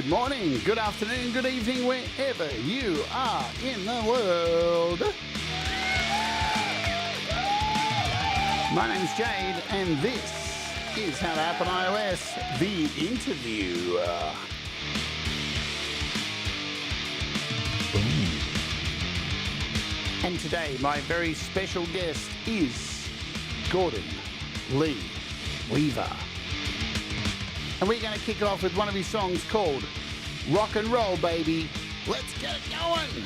morning, good afternoon, good evening, wherever you are in the world. My name's Jade, and this is How to Happen iOS, the interview. And today, my very special guest is Gordon Lee Weaver. And we're going to kick it off with one of his songs called Rock and Roll, Baby. Let's get it going.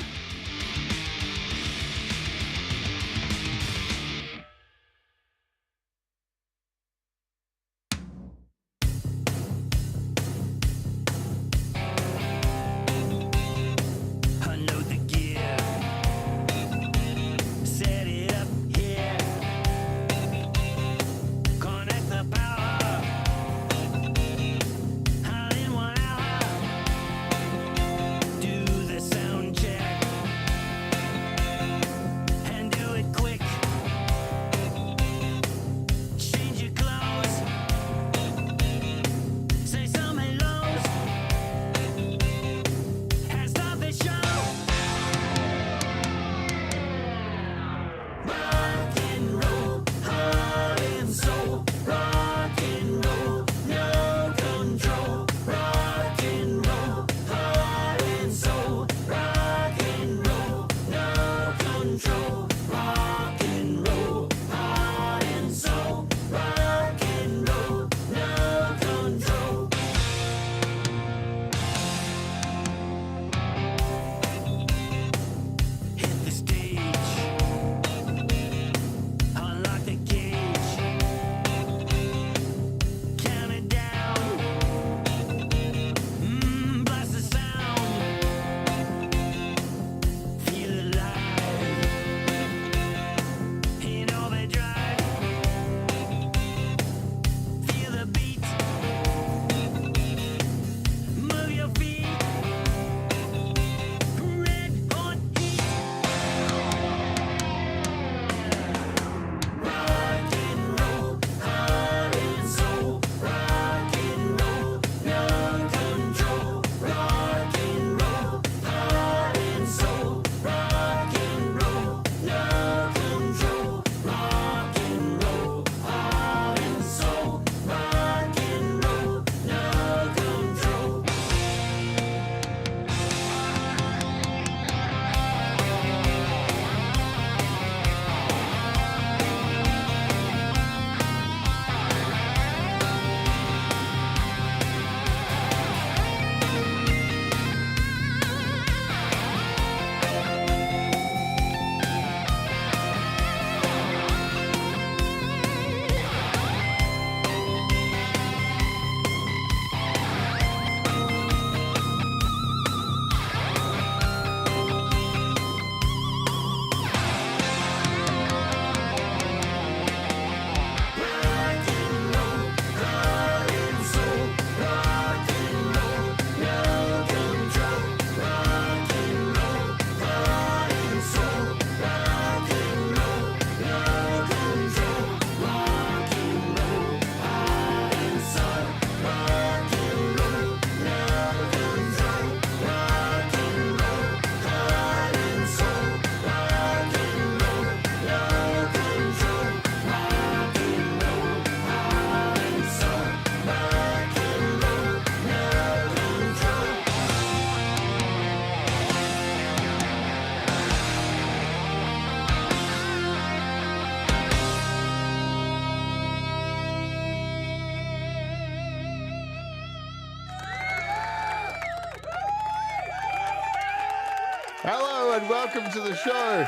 Hello and welcome to the show.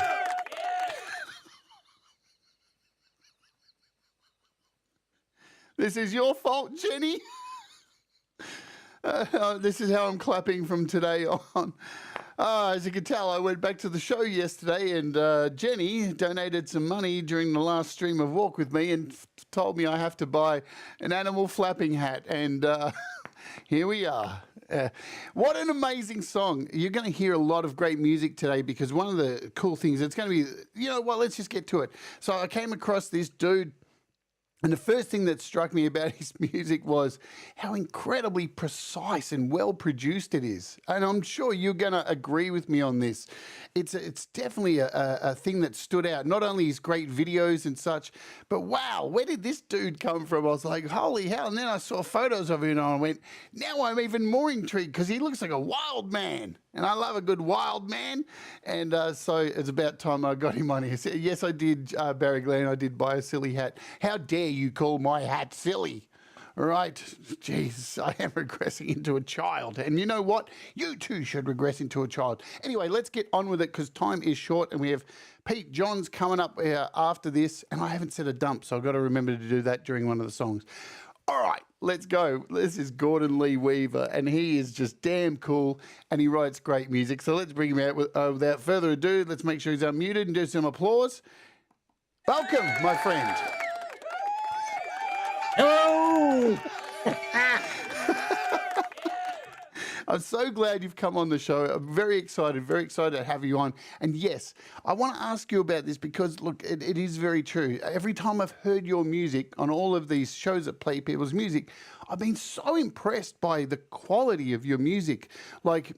This is your fault, Jenny. This is how I'm clapping from today on. As you can tell, I went back to the show yesterday and Jenny donated some money during the last stream of Walk With Me and told me I have to buy an animal flapping hat. And here we are. What an amazing song. You're going to hear a lot of great music today because one of the cool things, it's going to be, you know what, let's just get to it. So I came across this dude And the first thing that struck me about his music was how incredibly precise and well produced it is. And I'm sure you're going to agree with me on this. It's definitely a thing that stood out. Not only his great videos and such, but wow, where did this dude come from? I was like, holy hell. And then I saw photos of him and I went, now I'm even more intrigued because he looks like a wild man. And I love a good wild man. And so it's about time I got him on here. So, yes, I did, Barry Glenn. I did buy a silly hat. How dare you call my hat silly? All right. Jeez, I am regressing into a child. And you know what? You too should regress into a child. Anyway, let's get on with it because time is short and we have Pete Johns coming up after this. And I haven't said a dump, so I've got to remember to do that during one of the songs. All right, let's go. This is Gordon Lee Weaver, and he is just damn cool, and he writes great music. So let's bring him out without further ado. Let's make sure he's unmuted and do some applause. Welcome, my friend. Hello. I'm so glad you've come on the show. I'm very excited to have you on. And yes, I want to ask you about this because, look, it is very true. Every time I've heard your music on all of these shows that play people's music, I've been so impressed by the quality of your music. Like,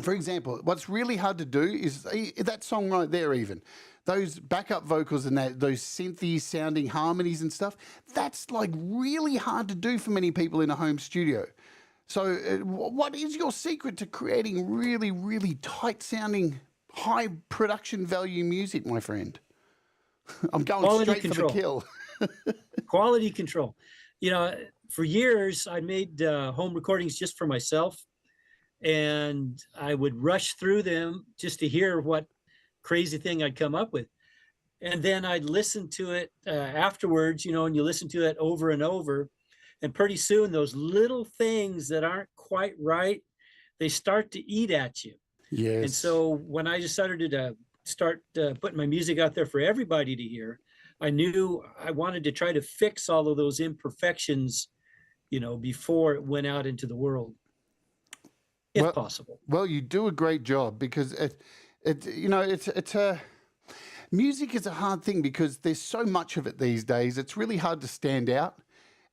for example, what's really hard to do is that song right there even. Those backup vocals and those synthy sounding harmonies and stuff, that's like really hard to do for many people in a home studio. So what is your secret to creating really, really tight-sounding, high production value music, my friend? I'm going Quality straight control. for the kill. Quality control. You know, for years, I made home recordings just for myself, and I would rush through them just to hear what crazy thing I'd come up with. And then I'd listen to it afterwards, you know, and you listen to it over and over. And pretty soon, those little things that aren't quite right, they start to eat at you. Yes. And so when I decided to start putting my music out there for everybody to hear, I knew I wanted to try to fix all of those imperfections, you know, before it went out into the world, if possible. Well, you do a great job because music is a hard thing because there's so much of it these days. It's really hard to stand out.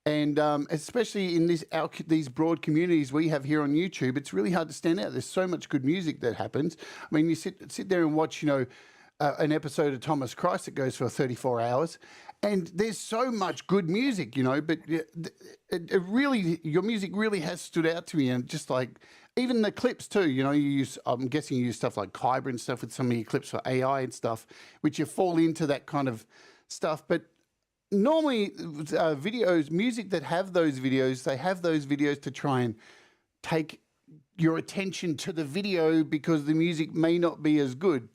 And especially in these broad communities we have here on YouTube, it's really hard to stand out. There's so much good music that happens. I mean, you sit there and watch, an episode of Thomas Christ that goes for 34 hours, and there's so much good music, but your music really has stood out to me. And just like even the clips too, I'm guessing you use stuff like Kyber and stuff with some of your clips for AI and stuff, which you fall into that kind of stuff. But normally music that have those videos, they have those videos to try and take your attention to the video because the music may not be as good.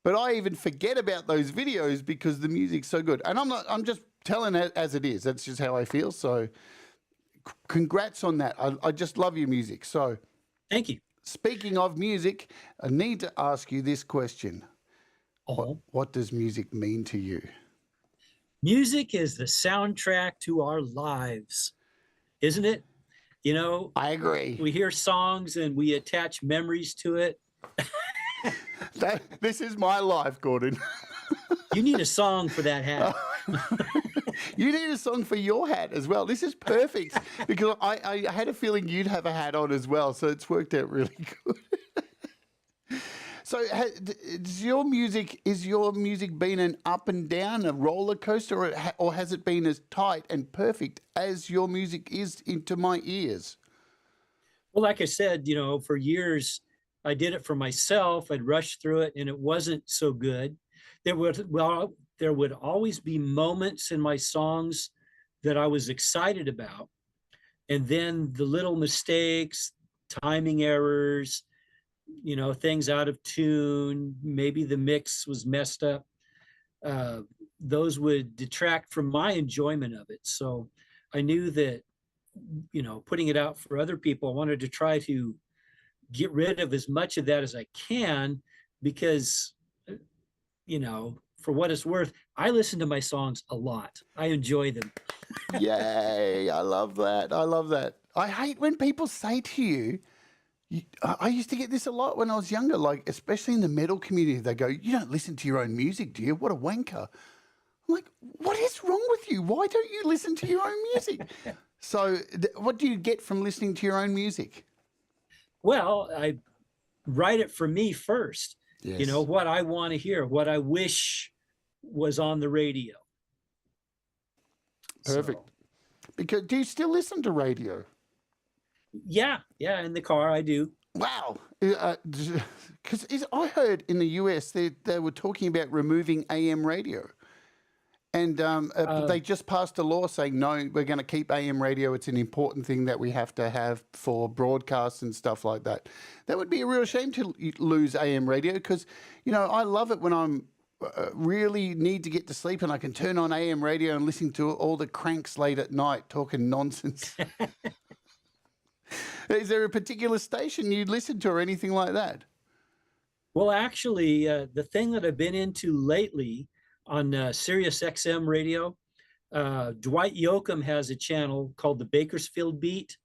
But I even forget about those videos because the music's so good. And I'm just telling it as it is. That's just how I feel. So congrats on that. I just love your music. So thank you. Speaking of music, I need to ask you this question. Uh-huh. What does music mean to you? Music is the soundtrack to our lives, isn't it? I agree. We hear songs and we attach memories to it. This is my life, Gordon. You need a song for that hat. You need a song for your hat as well. This is perfect because I had a feeling you'd have a hat on as well, so it's worked out really good. So is your music been an up and down, a roller coaster, or has it been as tight and perfect as your music is into my ears? Well, like I said, for years, I did it for myself. I'd rush through it and it wasn't so good. There would always be moments in my songs that I was excited about. And then the little mistakes, timing errors, things out of tune, maybe the mix was messed up. Those would detract from my enjoyment of it. So I knew that, putting it out for other people, I wanted to try to get rid of as much of that as I can because, for what it's worth, I listen to my songs a lot. I enjoy them. Yay. I love that. I love that. I hate when people say to you, I used to get this a lot when I was younger, like especially in the metal community. They go, "You don't listen to your own music, do you? What a wanker." I'm like, what is wrong with you? Why don't you listen to your own music? So what do you get from listening to your own music? Well, I write it for me first. Yes. What I want to hear, what I wish was on the radio. Perfect. So, Because do you still listen to radio? yeah, in the car I do. Wow. Because I heard in the US they were talking about removing AM radio. And they just passed a law saying, no, we're going to keep AM radio. It's an important thing that we have to have for broadcasts and stuff like that. That would be a real shame to lose AM radio because, I love it when I'm really need to get to sleep and I can turn on AM radio and listen to all the cranks late at night talking nonsense. Is there a particular station you listen to or anything like that? Well, actually, the thing that I've been into lately on Sirius XM radio, Dwight Yoakam has a channel called the Bakersfield Beat,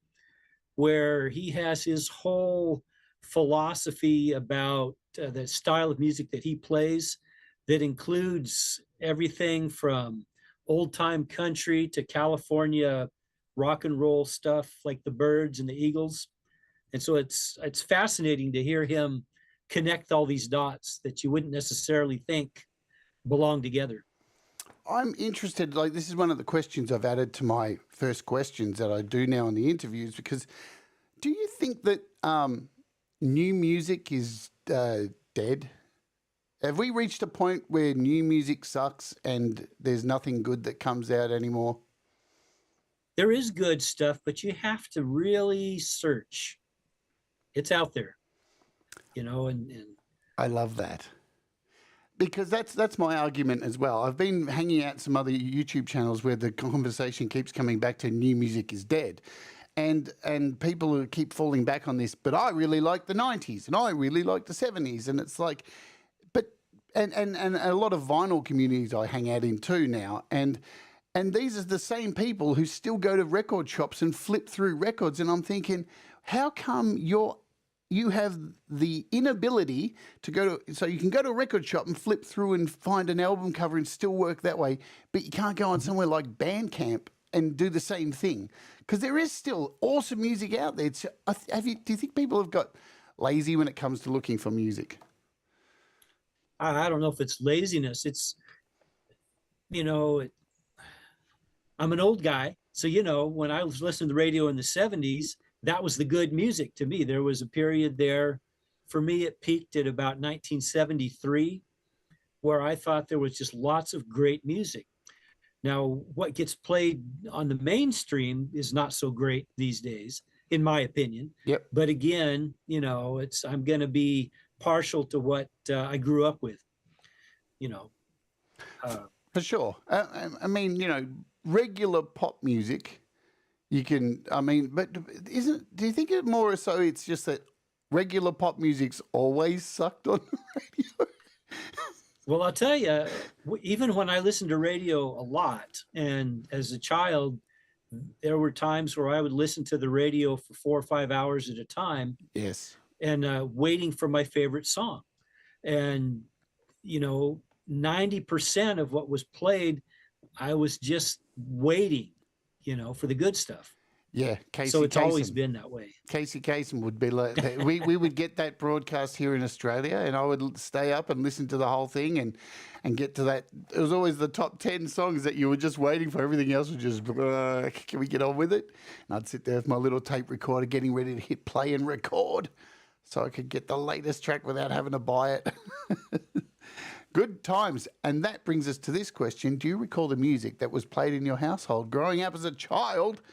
where he has his whole philosophy about the style of music that he plays that includes everything from old time country to California rock and roll stuff like the Byrds and the Eagles. And so it's fascinating to hear him connect all these dots that you wouldn't necessarily think belong together. I'm interested, like this is one of the questions I've added to my first questions that I do now in the interviews, because do you think that new music is dead? Have we reached a point where new music sucks and there's nothing good that comes out anymore? There is good stuff, but you have to really search. It's out there, and I love that. Because that's my argument as well. I've been hanging out some other YouTube channels where the conversation keeps coming back to new music is dead. And people who keep falling back on this, but I really like the 90s and I really like the 70s. And it's like, and a lot of vinyl communities I hang out in too now. And these are the same people who still go to record shops and flip through records. And I'm thinking, how come you have the inability to so you can go to a record shop and flip through and find an album cover and still work that way, but you can't go on somewhere like Bandcamp and do the same thing? Because there is still awesome music out there. Do you think people have got lazy when it comes to looking for music? I don't know if it's laziness. It's, I'm an old guy. So, when I was listening to the radio in the 70s, that was the good music to me. There was a period there, for me, it peaked at about 1973, where I thought there was just lots of great music. Now, what gets played on the mainstream is not so great these days, in my opinion. Yep. But again, I'm going to be partial to what I grew up with, For sure. I mean, regular pop music, you can, but do you think it more so it's just that regular pop music's always sucked on the radio? Well, I'll tell you, even when I listened to radio a lot, and as a child, there were times where I would listen to the radio for 4 or 5 hours at a time. Yes. And waiting for my favorite song. And, 90% of what was played, I was just waiting, for the good stuff. Yeah, Casey so it's Kasem. Always been that way. Casey Kasem would be like, we would get that broadcast here in Australia, and I would stay up and listen to the whole thing and get to that. It was always the top 10 songs that you were just waiting for. Everything else was just, can we get on with it? And I'd sit there with my little tape recorder getting ready to hit play and record so I could get the latest track without having to buy it. Good times. And that brings us to this question. Do you recall the music that was played in your household growing up as a child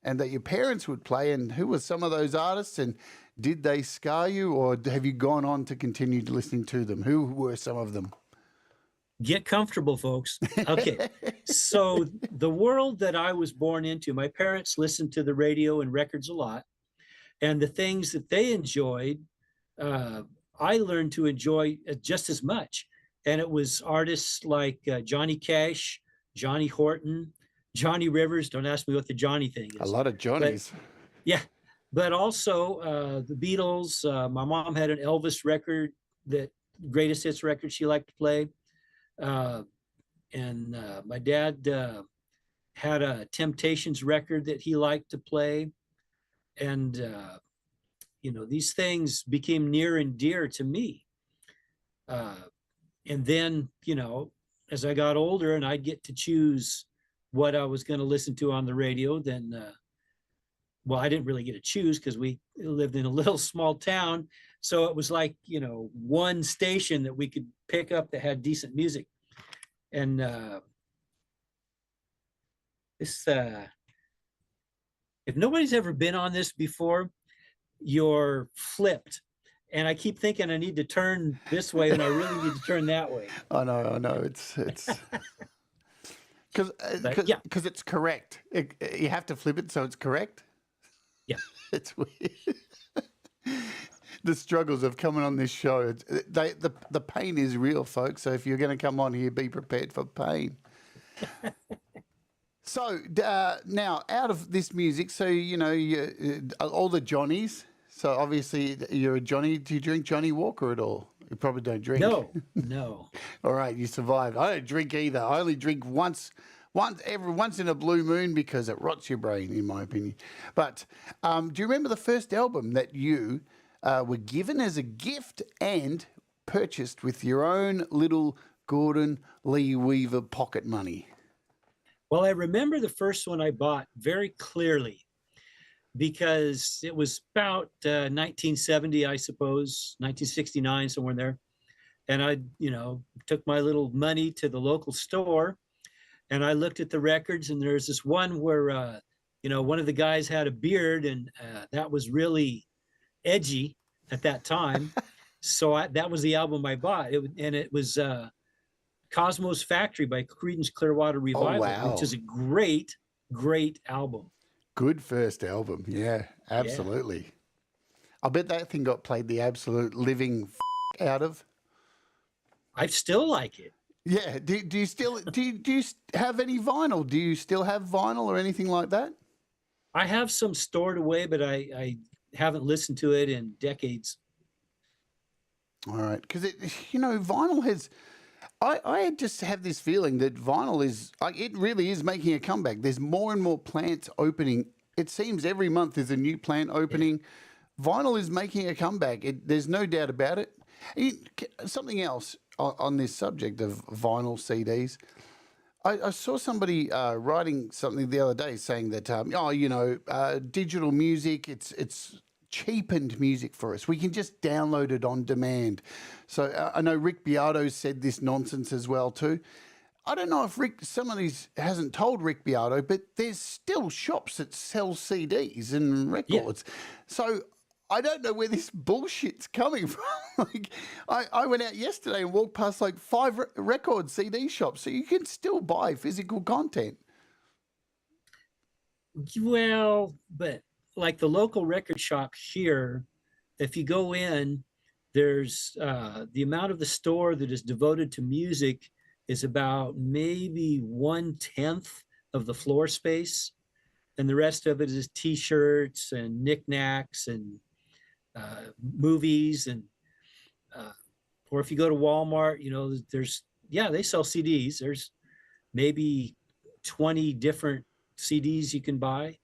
and that your parents would play? And who were some of those artists? And did they scar you, or have you gone on to continue listening to them? Who were some of them? Get comfortable, folks. Okay. So the world that I was born into, my parents listened to the radio and records a lot. And the things that they enjoyed, I learned to enjoy just as much. And it was artists like Johnny Cash, Johnny Horton, Johnny Rivers. Don't ask me what the Johnny thing is. A lot of Johnnies. But also the Beatles. My mom had an Elvis record, that greatest hits record she liked to play. and my dad had a Temptations record that he liked to play, and these things became near and dear to me. Uh, and then, as I got older and I'd get to choose what I was going to listen to on the radio, then, well, I didn't really get to choose because we lived in a little small town. So it was like, one station that we could pick up that had decent music. And this, if nobody's ever been on this before, you're flipped. And I keep thinking I need to turn this way when I really need to turn that way. I know. It's because Yeah. it's correct. You have to flip it so it's correct. Yeah. It's weird. The struggles of coming on this show. The pain is real, folks. So if you're going to come on here, be prepared for pain. So now, out of this music, so all the Johnnies. So obviously, you're a Johnny. Do you drink Johnny Walker at all? You probably don't drink. No. All right, you survived. I don't drink either. I only drink once in a blue moon because it rots your brain, in my opinion. But do you remember the first album that you were given as a gift and purchased with your own little Gordon Lee Weaver pocket money? Well, I remember the first one I bought very clearly because it was about 1970, I suppose, 1969, somewhere in there. And I, took my little money to the local store and I looked at the records, and there's this one where, one of the guys had a beard, and that was really edgy at that time. So that was the album I bought. It was Cosmo's Factory by Creedence Clearwater Revival, wow. which is a great, great album. Good first album. Yeah, absolutely. Yeah. I bet that thing got played the absolute living out of. I still like it. Yeah. Do you still do you have any vinyl? Do you still have vinyl or anything like that? I have some stored away, but I haven't listened to it in decades. All right, because vinyl has. I just have this feeling that vinyl is it really is making a comeback. There's more and more plants opening. It seems every month there's a new plant opening. Yeah. Vinyl is making a comeback. There's no doubt about it. Something else on this subject of vinyl CDs. I saw somebody writing something the other day saying that digital music it's cheapened music for us. We can just download it on demand. So I know Rick Beato said this nonsense as well too. I don't know if somebody hasn't told Rick Beato, but there's still shops that sell CDs and records. Yeah. So I don't know where this bullshit's coming from. I went out yesterday and walked past 5 record CD shops, so you can still buy physical content. Well, but like the local record shop here, if you go in, there's the amount of the store that is devoted to music is about maybe 1/10 of the floor space. And the rest of it is T-shirts and knickknacks and movies. And or if you go to Walmart, they sell CDs. There's maybe 20 different CDs you can buy.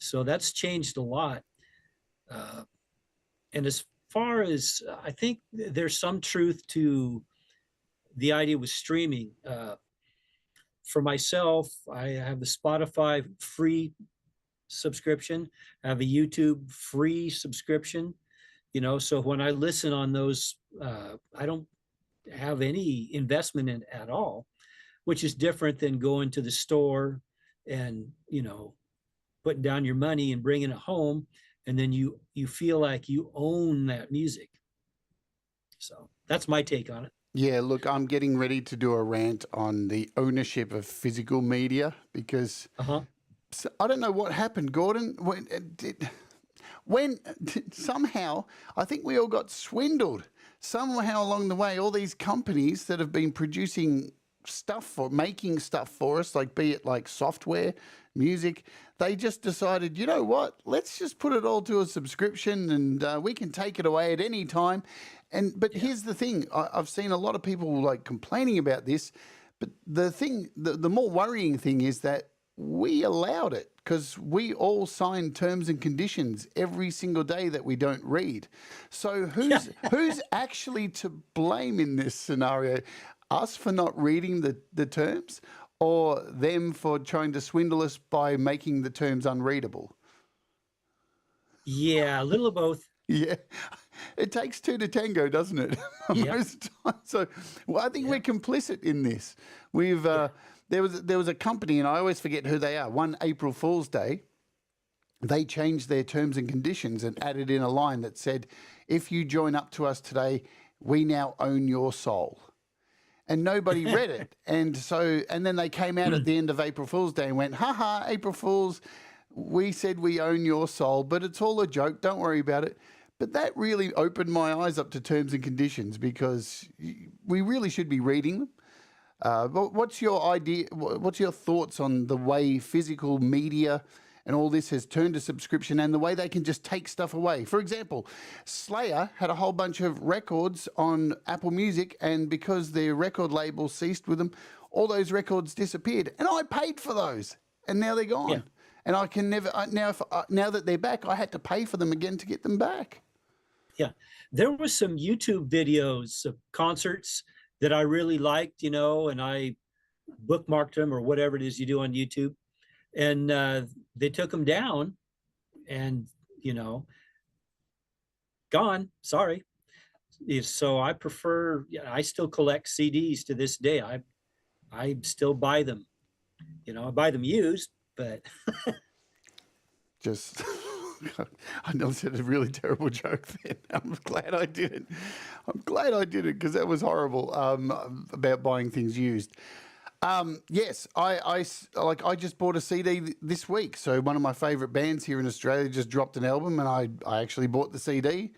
So that's changed a lot. And as far as I think there's some truth to the idea with streaming. For myself, I have the Spotify free subscription. I have a YouTube free subscription. So when I listen on those, I don't have any investment in at all, which is different than going to the store and, putting down your money and bringing it home. And then you feel like you own that music. So that's my take on it. Yeah, look, I'm getting ready to do a rant on the ownership of physical media because I don't know what happened, Gordon. When somehow, I think we all got swindled. Somehow along the way, all these companies that have been producing stuff or making stuff for us, be it software, music, they just decided, you know what, let's just put it all to a subscription and we can take it away at any time. But here's the thing, I've seen a lot of people complaining about this, But the more worrying thing is that we allowed it because we all sign terms and conditions every single day that we don't read. So who's actually to blame in this scenario? Us for not reading the terms, or them for trying to swindle us by making the terms unreadable? Yeah, a little of both. Yeah, it takes two to tango, doesn't it? Yep. Most times. So, well, I think we're Yep. complicit in this. We've Yeah. there was a company, and I always forget who they are. One April Fool's Day, they changed their terms and conditions and added in a line that said, "If you join up to us today, we now own your soul." And nobody read it, and then they came out at the end of April Fool's Day and went, "Ha ha, April Fools! We said we own your soul, but it's all a joke. Don't worry about it." But that really opened my eyes up to terms and conditions because we really should be reading them. But what's your idea? What's your thoughts on the way physical media and all this has turned to subscription and the way they can just take stuff away? For example, Slayer had a whole bunch of records on Apple Music, and because their record label ceased with them, all those records disappeared. And I paid for those, and now they're gone. Yeah. And I can never now that they're back, I had to pay for them again to get them back. Yeah. There was some YouTube videos of concerts that I really liked, and I bookmarked them or whatever it is you do on YouTube. And they took them down and, gone. Sorry. So I prefer, I still collect CDs to this day. I still buy them. I buy them used, but Just, I know I said a really terrible joke then. I'm glad I did it. I'm glad I did it because that was horrible about buying things used. Yes, I just bought a CD this week. So one of my favourite bands here in Australia just dropped an album, and I actually bought the CD,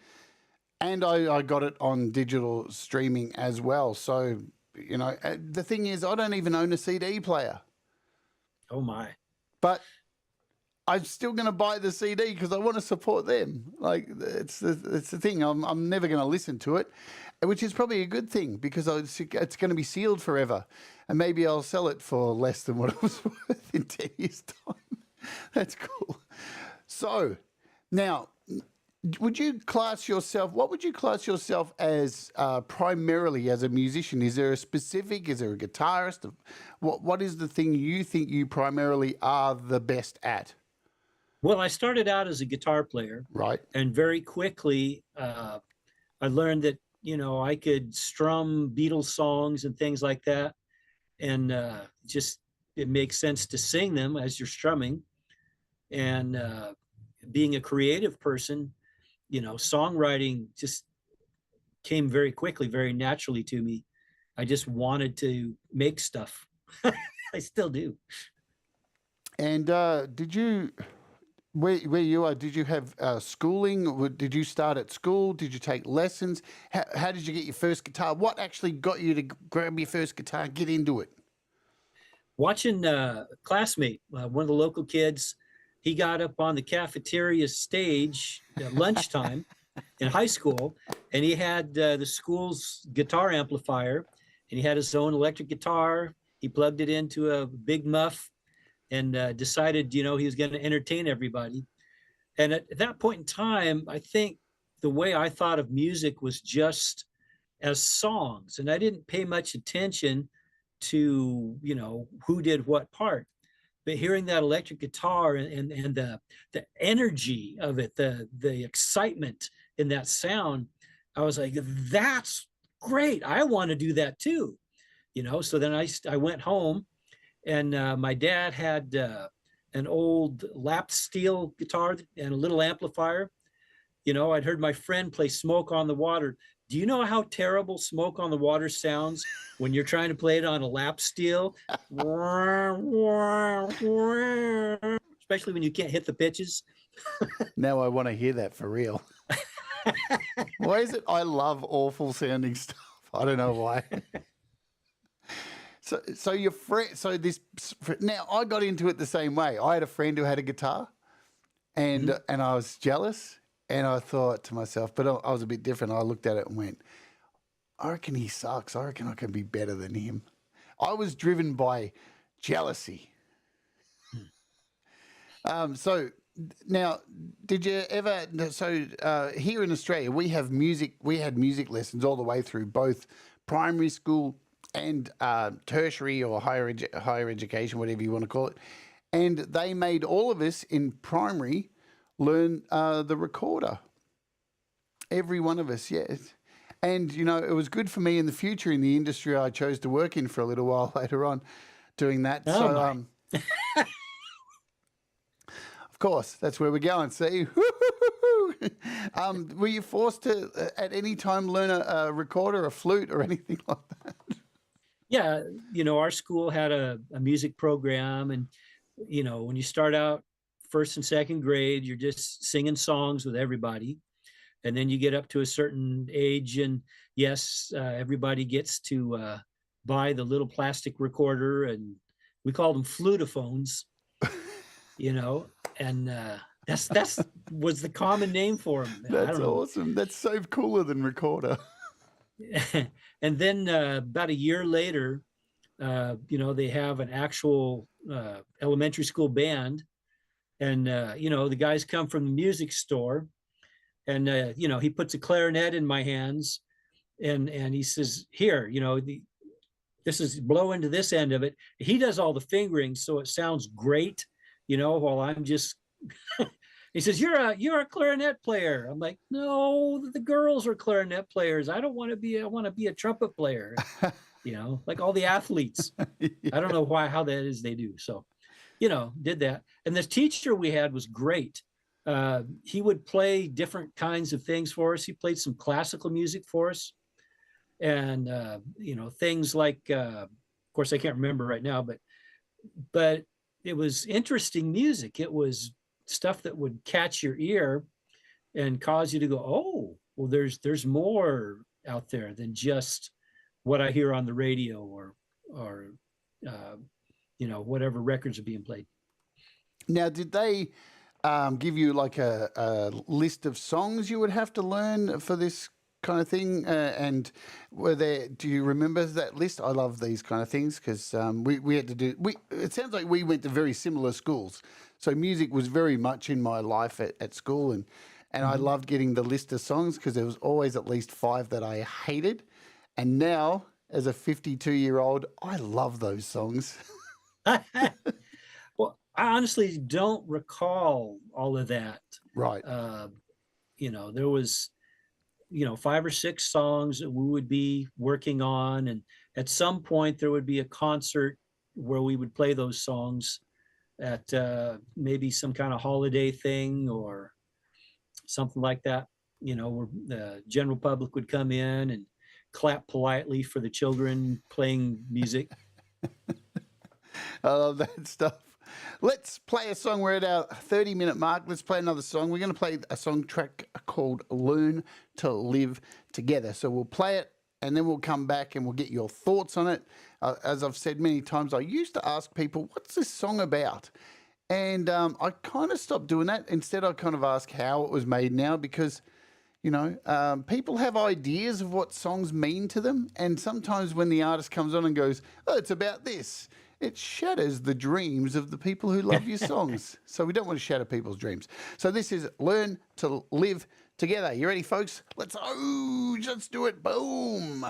and I got it on digital streaming as well. So, the thing is, I don't even own a CD player, oh my. but I'm still going to buy the CD because I want to support them. Like it's the thing. I'm never going to listen to it, which is probably a good thing because it's going to be sealed forever, and maybe I'll sell it for less than what it was worth in 10 years' time. That's cool. So now, what would you class yourself as primarily as a musician? Is there a specific? Is there a guitarist? What is the thing you think you primarily are the best at? Well, I started out as a guitar player, Right. and very quickly I learned that I could strum Beatles songs and things like that, and just it makes sense to sing them as you're strumming. And being a creative person, songwriting just came very quickly, very naturally to me. I just wanted to make stuff. I still do. And did you? Where you are, did you have schooling? Did you start at school? Did you take lessons? How did you get your first guitar? What actually got you to grab your first guitar and get into it? Watching a classmate, one of the local kids, he got up on the cafeteria stage at lunchtime in high school, and he had the school's guitar amplifier, and he had his own electric guitar. He plugged it into a big muff and decided, he was going to entertain everybody. And at that point in time, I think the way I thought of music was just as songs, and I didn't pay much attention to, who did what part. But hearing that electric guitar and the energy of it, the excitement in that sound, I was like, that's great. I want to do that too. So then I went home, and my dad had an old lap steel guitar and a little amplifier. I'd heard my friend play Smoke on the Water. Do you know how terrible Smoke on the Water sounds when you're trying to play it on a lap steel? Especially when you can't hit the pitches. Now I want to hear that for real. Why is it I love awful sounding stuff? I don't know why. So your friend, now I got into it the same way. I had a friend who had a guitar, and I was jealous, and I thought to myself, but I was a bit different. I looked at it and went, I reckon he sucks. I reckon I can be better than him. I was driven by jealousy. So now, did you ever? So here in Australia, we have music. We had music lessons all the way through both primary school and tertiary or higher education, whatever you want to call it. And they made all of us in primary learn the recorder. Every one of us, yes. And, you know, it was good for me in the future in the industry I chose to work in for a little while later on doing that. Oh, So, of course, that's where we're going. See, were you forced to at any time learn a recorder, a flute, or anything like that? yeah. You know, our school had a music program, and you know, when you start out first and second grade, you're just singing songs with everybody, and then you get up to a certain age, and yes, everybody gets to buy the little plastic recorder, and we called them flutophones. You know, and that's was the common name for them. I That's don't know. awesome. That's so cooler than recorder. And then about a year later, you know, they have an actual elementary school band, and you know, the guys come from the music store, and you know, he puts a clarinet in my hands, and he says, "Here, you know, this is blow into this end of it." He does all the fingering, so it sounds great, you know, while I'm just. He says, "You're a clarinet player." I'm like, "No, the girls are clarinet players. I don't want to be. I want to be a trumpet player." You know, like all the athletes. I don't know how that is they do. So, you know, did that. And this teacher we had was great. He would play different kinds of things for us. He played some classical music for us, and you know, things like, of course, I can't remember right now, but it was interesting music. It was stuff that would catch your ear and cause you to go, "Oh, well, there's more out there than just what I hear on the radio or you know, whatever records are being played." Now, did they give you like a list of songs you would have to learn for this kind of thing? And were there? Do you remember that list? I love these kind of things because we had to do. It sounds like we went to very similar schools, so music was very much in my life at school, and I loved getting the list of songs because there was always at least 5 that I hated, and now as a 52-year-old, I love those songs. Well, I honestly don't recall all of that. Right. You know, there was, you know, 5 or 6 songs that we would be working on, and at some point there would be a concert where we would play those songs at maybe some kind of holiday thing or something like that, you know, where the general public would come in and clap politely for the children playing music. I love that stuff. Let's play a song. We're at our 30-minute mark. Let's play another song. We're going to play a song track called Learn to Live Together. So we'll play it and then we'll come back and we'll get your thoughts on it. As I've said many times, I used to ask people, what's this song about? And I kind of stopped doing that. Instead, I kind of ask how it was made now because, you know, people have ideas of what songs mean to them. And sometimes when the artist comes on and goes, "Oh, it's about this," it shatters the dreams of the people who love your songs. So we don't want to shatter people's dreams. So this is Learn to Live Together. You ready, folks? Let's do it. Boom.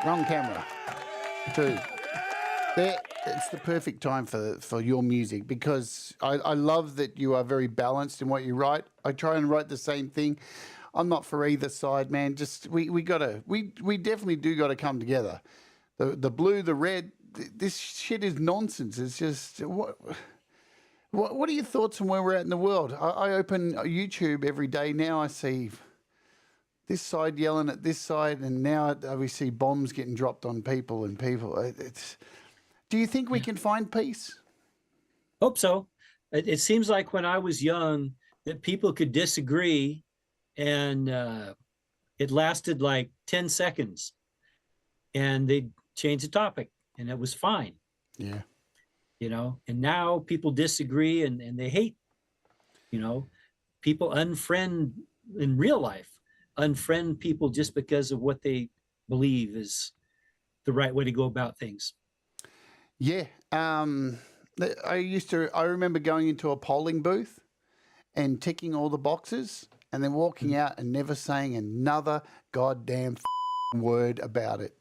Wrong camera. 2. There, it's the perfect time for your music because I love that you are very balanced in what you write. I try and write the same thing. I'm not for either side, man. Just we definitely do gotta come together. The blue, the red, this shit is nonsense. It's just what are your thoughts on where we're at in the world? I open YouTube every day now. I see this side yelling at this side, and now we see bombs getting dropped on people and people. Do you think we can find peace? Hope so. It seems like when I was young that people could disagree and it lasted like 10 seconds and they'd change the topic and it was fine. Yeah. You know, and now people disagree and they hate, you know, people unfriend in real life, unfriend people just because of what they believe is the right way to go about things. Yeah. I remember going into a polling booth and ticking all the boxes and then walking out and never saying another goddamn word about it.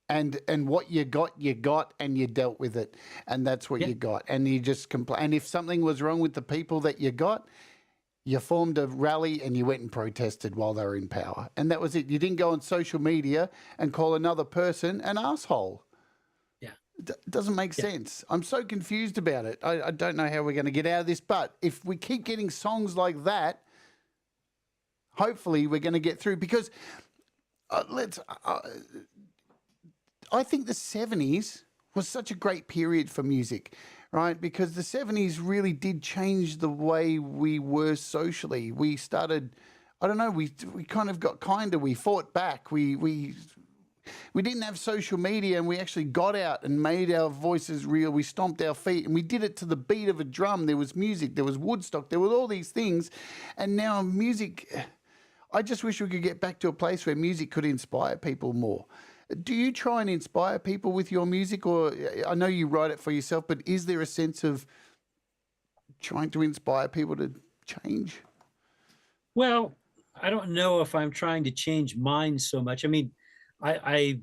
And what you got, and you dealt with it. And that's what you got. And you just complain. And if something was wrong with the people that you got, you formed a rally and you went and protested while they were in power. And that was it. You didn't go on social media and call another person an asshole. Doesn't make sense. I'm so confused about it. I don't know how we're going to get out of this, but if we keep getting songs like that, hopefully we're going to get through because I think the 70s was such a great period for music, right? Because the 70s really did change the way we were socially. We started, I don't know, we kind of got kinder. We fought back. We didn't have social media and we actually got out and made our voices real. We stomped our feet and we did it to the beat of a drum. There was music, there was Woodstock, there were all these things. And now music, I just wish we could get back to a place where music could inspire people more. Do you try and inspire people with your music? Or I know you write it for yourself, but is there a sense of trying to inspire people to change? Well, I don't know if I'm trying to change minds so much. I mean, I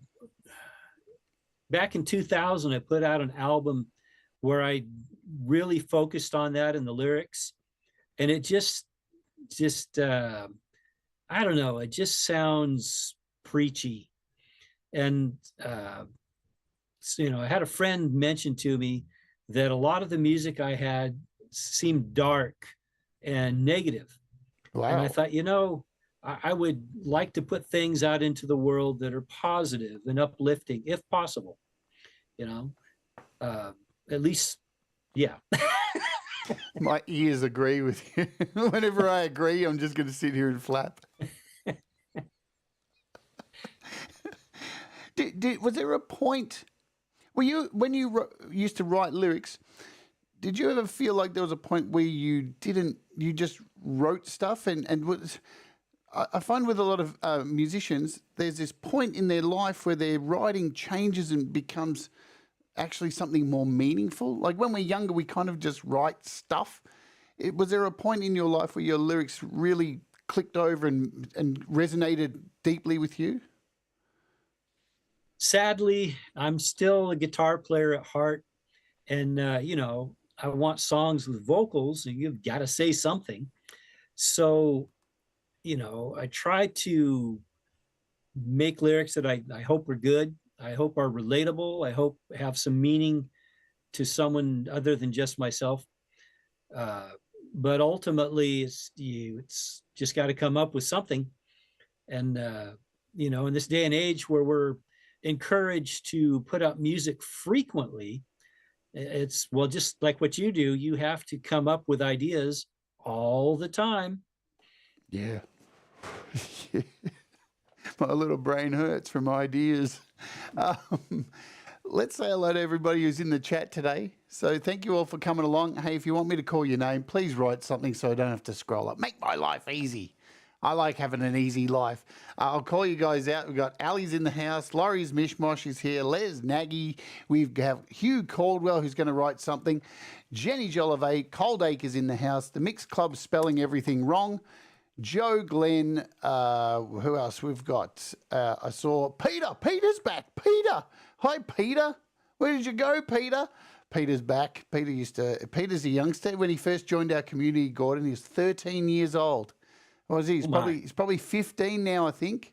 back in 2000, I put out an album where I really focused on that in the lyrics, and it just I don't know, it just sounds preachy. And so, you know, I had a friend mention to me that a lot of the music I had seemed dark and negative. Wow. And I thought, you know, I would like to put things out into the world that are positive and uplifting, if possible. You know, at least, yeah. My ears agree with you. Whenever I agree, I'm just going to sit here and flap. Was there a point? When you used to write lyrics, did you ever feel like there was a point where you just wrote stuff and was? I find with a lot of musicians, there's this point in their life where their writing changes and becomes actually something more meaningful. Like when we're younger, we kind of just write stuff. Was there a point in your life where your lyrics really clicked over and resonated deeply with you? Sadly, I'm still a guitar player at heart. And, you know, I want songs with vocals and you've got to say something. So, you know, I try to make lyrics that I hope are good. I hope are relatable. I hope have some meaning to someone other than just myself. But ultimately, it's just got to come up with something. And, you know, in this day and age where we're encouraged to put out music frequently, it's, well, just like what you do, you have to come up with ideas all the time. Yeah. My little brain hurts from ideas. Let's say hello to everybody who's in the chat today. So thank you all for coming along. Hey, if you want me to call your name, please write something so I don't have to scroll up. Make my life easy. I like having an easy life. I'll call you guys out. We've got Ali's in the house. Laurie's Mishmosh is here. Les Nagy. We have Hugh Caldwell who's going to write something. Jenny Jolivet. Cold Ache is in the house. The Mixed Club spelling everything wrong. Joe, Glenn, who else we've got? I saw Peter. Peter's back. Peter. Hi, Peter. Where did you go, Peter? Peter's back. Peter's a youngster. When he first joined our community, Gordon, he was 13 years old. What was he? He's probably 15 now, I think.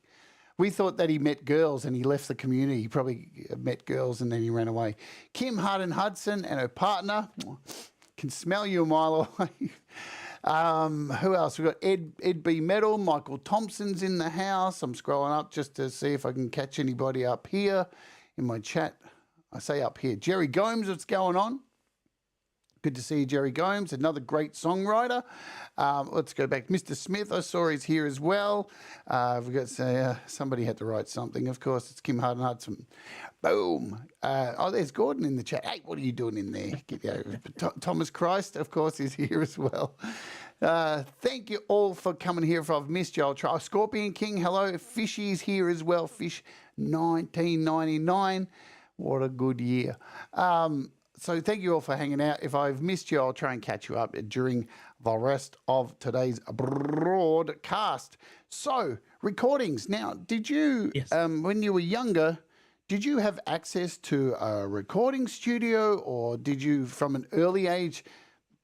We thought that he met girls and he left the community. He probably met girls and then he ran away. Kim Hardin Hudson and her partner can smell you a mile away. Who else? We've got Ed B. Metal, Michael Thompson's in the house. I'm scrolling up just to see if I can catch anybody up here in my chat. I say up here. Jerry Gomes, what's going on? Good to see you, Jerry Gomes, another great songwriter. Let's go back. Mr. Smith, I saw he's here as well. We've got somebody had to write something. Of course, it's Kim Hardin Hudson. Boom. There's Gordon in the chat. Hey, what are you doing in there? Thomas Christ, of course, is here as well. Thank you all for coming here. If I've missed you, I'll try. Scorpion King, hello. Fishy's here as well. Fish 1999. What a good year. So thank you all for hanging out. If I've missed you, I'll try and catch you up during the rest of today's broadcast. So, recordings. Now, did you, when you were younger, did you have access to a recording studio, or did you, from an early age,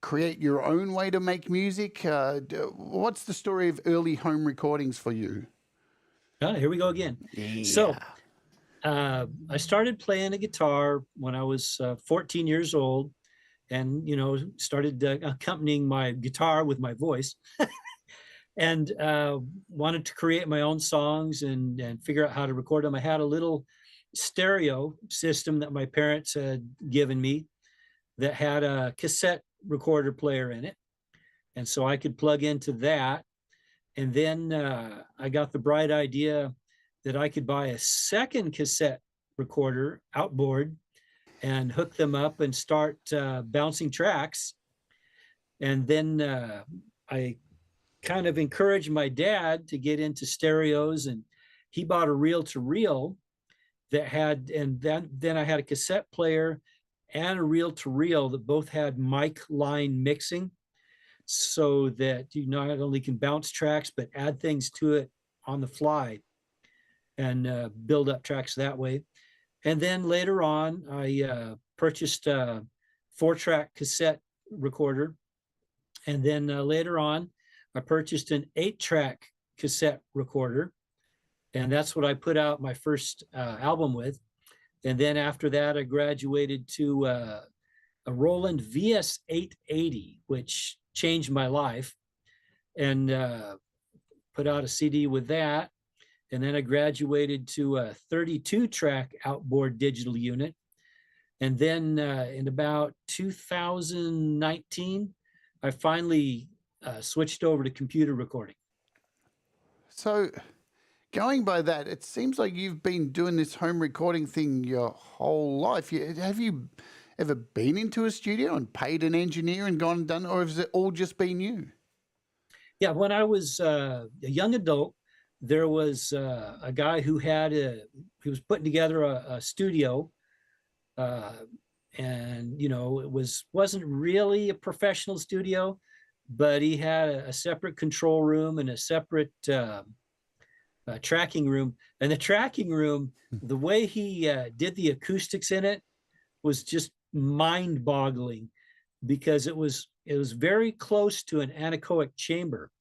create your own way to make music? What's the story of early home recordings for you? Here we go again. Yeah. So, I started playing a guitar when I was 14 years old, and started accompanying my guitar with my voice, and wanted to create my own songs and figure out how to record them. I had a little stereo system that my parents had given me that had a cassette recorder player in it, and so I could plug into that. And then I got the bright idea that I could buy a second cassette recorder outboard and hook them up and start bouncing tracks. And then I kind of encouraged my dad to get into stereos, and he bought a reel-to-reel that had, and then I had a cassette player and a reel-to-reel that both had mic line mixing, so that you not only can bounce tracks, but add things to it on the fly and build up tracks that way. And then later on, I purchased a 4-track cassette recorder. And then later on, I purchased an 8-track cassette recorder. And that's what I put out my first album with. And then after that, I graduated to a Roland VS880, which changed my life, and put out a CD with that. And then I graduated to a 32-track outboard digital unit. And then in about 2019, I finally switched over to computer recording. So going by that, it seems like you've been doing this home recording thing your whole life. Have you ever been into a studio and paid an engineer and gone and done, or has it all just been you? Yeah, when I was a young adult, there was a guy who he was putting together a studio, and it wasn't really a professional studio, but he had a separate control room and a separate tracking room. And the tracking room, the way he did the acoustics in it was just mind-boggling, because it was very close to an anechoic chamber.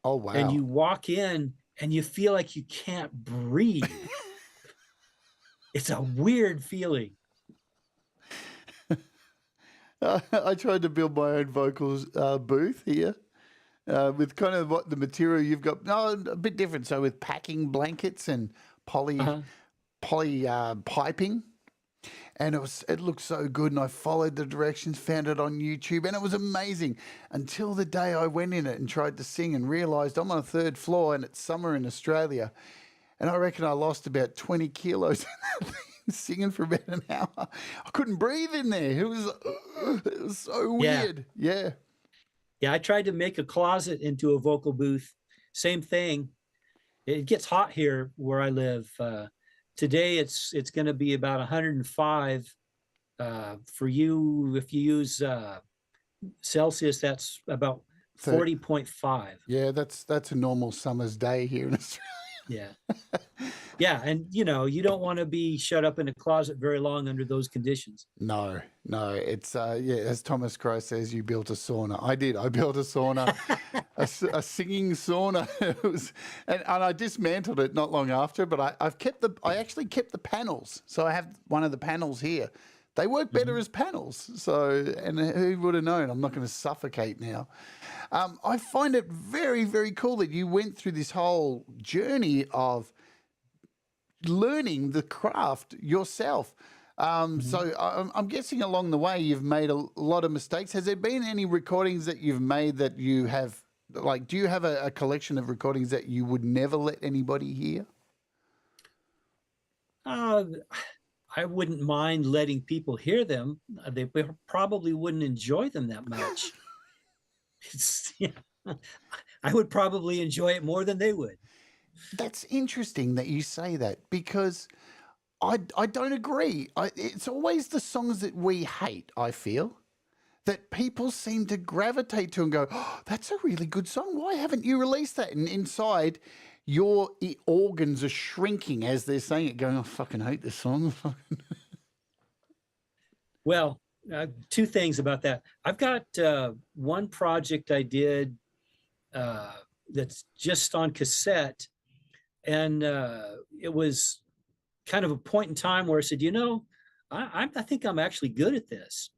Oh wow! And you walk in and you feel like you can't breathe. It's a weird feeling. I tried to build my own vocals booth here with kind of what the material you've got. No, a bit different. So with packing blankets and poly piping. And it looked so good, and I followed the directions, found it on YouTube, and it was amazing until the day I went in it and tried to sing and realised I'm on a 3rd floor and it's summer in Australia, and I reckon I lost about 20 kilos in that thing, singing for about an hour. I couldn't breathe in there. It was so weird. Yeah. I tried to make a closet into a vocal booth. Same thing. It gets hot here where I live. Today, it's going to be about 105 for you. If you use Celsius, that's about 40.5. Yeah, that's a normal summer's day here in Australia. Yeah. Yeah. And, you know, you don't want to be shut up in a closet very long under those conditions. No, it's yeah, as Thomas Crow says, you built a sauna. I did. I built a sauna, a singing sauna. It was, and I dismantled it not long after, but I actually kept the panels. So I have one of the panels here. They work better as panels. So, and who would have known? I'm not going to suffocate now. I find it very, very cool that you went through this whole journey of learning the craft yourself. So I'm guessing along the way you've made a lot of mistakes. Has there been any recordings that you've made that you have, like, do you have a collection of recordings that you would never let anybody hear? I wouldn't mind letting people hear them. They probably wouldn't enjoy them that much. Yeah, I would probably enjoy it more than they would. That's interesting that you say that, because I don't agree. It's always the songs that we hate, I feel, that people seem to gravitate to and go, oh, that's a really good song. Why haven't you released that? And inside, your organs are shrinking as they're saying it, going, I fucking hate this song. Well, two things about that. I've got one project I did that's just on cassette. And it was kind of a point in time where I said, you know, I think I'm actually good at this.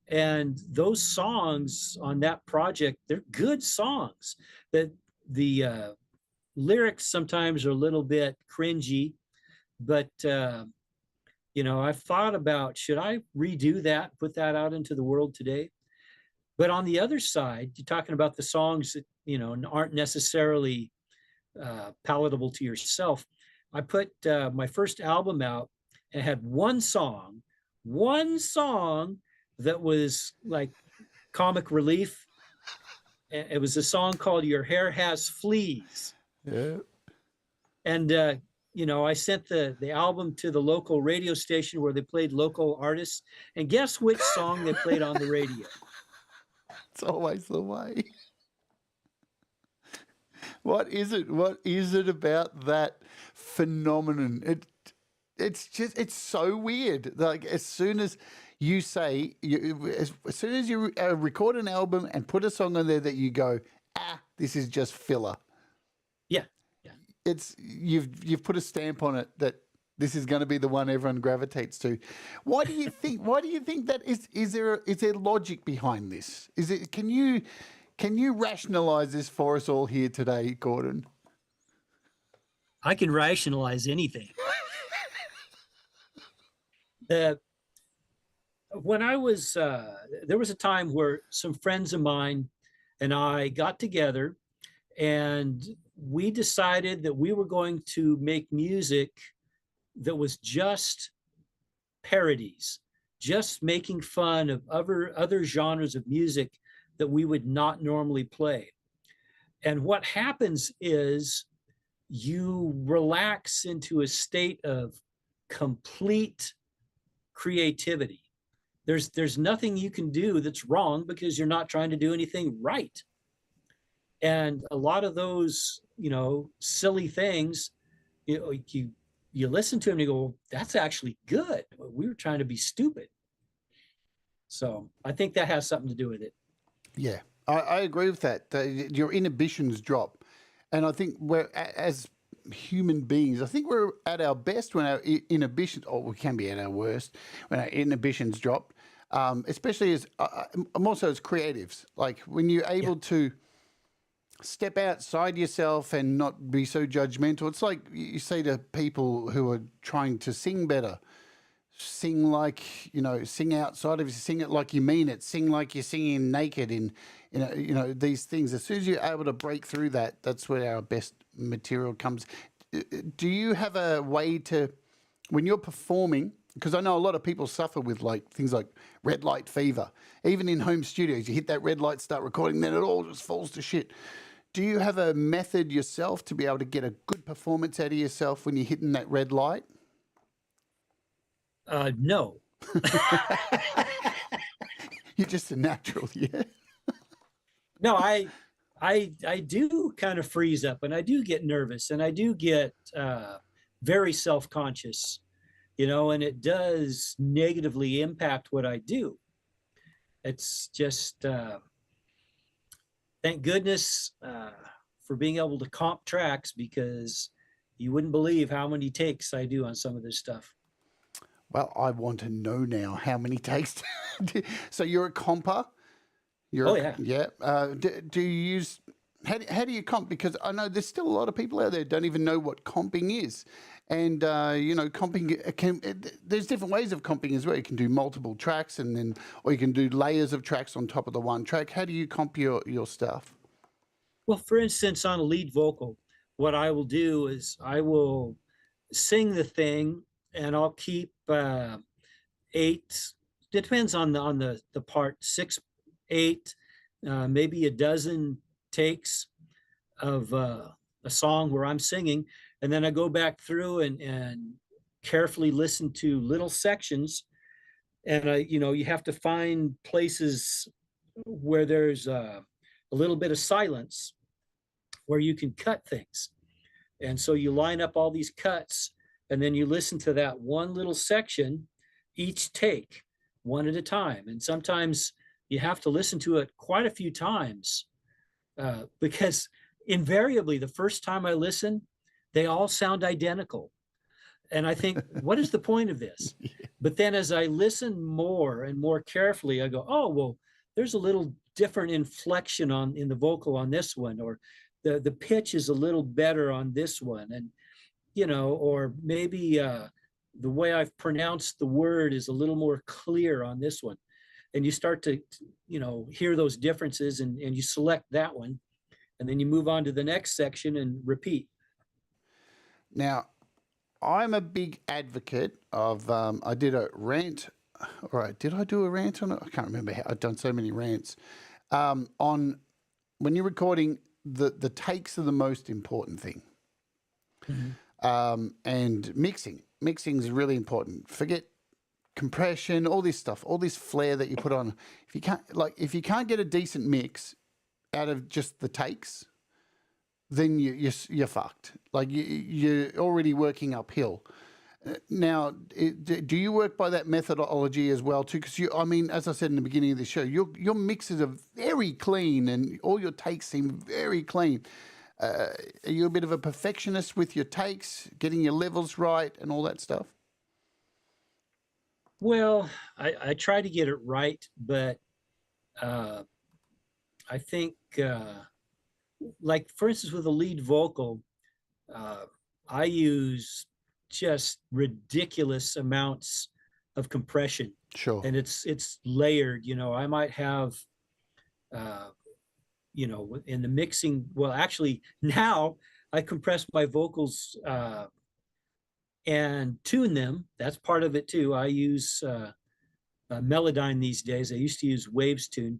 And those songs on that project, they're good songs. That the lyrics sometimes are a little bit cringy, but you know, I've thought about, should I redo that, put that out into the world today? But on the other side, you're talking about the songs that, you know, aren't necessarily palatable to yourself. I put my first album out and had one song that was like comic relief. It was a song called Your Hair Has Fleas. Yeah. And, you know, I sent the album to the local radio station where they played local artists. And guess which song they played on the radio? It's always the way. What is it? What is it about that phenomenon? It's so weird. Like, as soon as you say, as soon as you record an album and put a song on there that you go, this is just filler. Yeah. It's you've put a stamp on it that this is going to be the one everyone gravitates to. Why do you think? Why do you think that is? Is there logic behind this? Is it? Can you rationalize this for us all here today, Gordon? I can rationalize anything. When I was, there was a time where some friends of mine and I got together and we decided that we were going to make music that was just parodies, just making fun of other genres of music that we would not normally play. And what happens is you relax into a state of complete creativity. There's nothing you can do that's wrong because you're not trying to do anything right. And a lot of those, you know, silly things, you listen to them and you go, that's actually good. We were trying to be stupid. So I think that has something to do with it. Yeah, I agree with that. Your inhibitions drop. And I think as human beings, I think we're at our best when our inhibitions, or we can be at our worst when our inhibitions drop, especially as, more so as creatives. Like when you're able to step outside yourself and not be so judgmental. It's like you say to people who are trying to sing better, sing like, sing outside of you, sing it like you mean it, sing like you're singing naked in, these things. As soon as you're able to break through that, that's where our best material comes. Do you have a way to, when you're performing, because I know a lot of people suffer with things like red light fever, even in home studios, you hit that red light, start recording, then it all just falls to shit. Do you have a method yourself to be able to get a good performance out of yourself when you're hitting that red light? No. You're just a natural, yeah. No, I do kind of freeze up, and I do get nervous, and I do get very self-conscious, and it does negatively impact what I do. It's just thank goodness for being able to comp tracks, because you wouldn't believe how many takes I do on some of this stuff. Well, I want to know now how many takes. So you're a comper. Oh yeah. Yeah. Do you use how do you comp? Because I know there's still a lot of people out there don't even know what comping is, and comping there's different ways of comping as well. You can do multiple tracks, or you can do layers of tracks on top of the one track. How do you comp your stuff? Well, for instance, on a lead vocal, what I will do is I will sing the thing, and I'll keep eight. Depends on the part, 6, 8, maybe a dozen takes of a song where I'm singing, and then I go back through and carefully listen to little sections, and you have to find places where there's a little bit of silence where you can cut things. And so you line up all these cuts, and then you listen to that one little section each take, one at a time. And sometimes you have to listen to it quite a few times, because invariably the first time I listen, they all sound identical. And I think, what is the point of this? But then as I listen more and more carefully, I go, oh, well, there's a little different inflection in the vocal on this one, or the pitch is a little better on this one. And, or maybe the way I've pronounced the word is a little more clear on this one. And you start to, hear those differences, and you select that one, and then you move on to the next section and repeat. Now, I'm a big advocate of. I did a rant. All right, did I do a rant on it? I can't remember. I've done so many rants on when you're recording. The takes are the most important thing, and mixing is really important. Forget compression, all this stuff, all this flair that you put on. If you can't get a decent mix out of just the takes, then you're fucked. Like you're already working uphill. Now, do you work by that methodology as well too? Because as I said in the beginning of the show, your mixes are very clean, and all your takes seem very clean. Are you a bit of a perfectionist with your takes, getting your levels right, and all that stuff? Well, I try to get it right, but I think, like for instance, with a lead vocal, I use just ridiculous amounts of compression. Sure. And it's layered. I might have, in the mixing. Well, actually, now I compress my vocals and tune them. That's part of it too. I use Melodyne these days. I used to use Waves Tune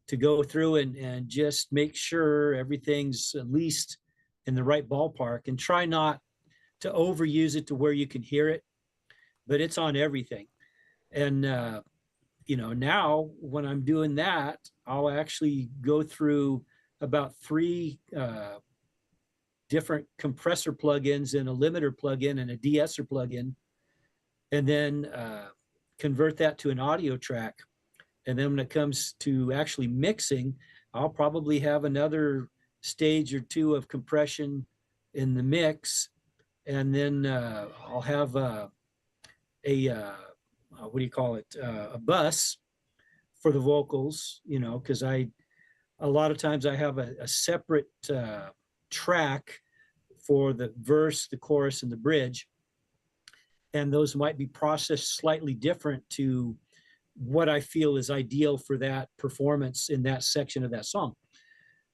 to go through and just make sure everything's at least in the right ballpark, and try not to overuse it to where you can hear it, but it's on everything. And, now when I'm doing that, I'll actually go through about 3 different compressor plugins and a limiter plugin and a de-esser plugin, and then convert that to an audio track. And then when it comes to actually mixing, I'll probably have another stage or 2 of compression in the mix. And then I'll have a what do you call it? A bus for the vocals, because a lot of times I have a separate track for the verse, the chorus, and the bridge. And those might be processed slightly different to what I feel is ideal for that performance in that section of that song.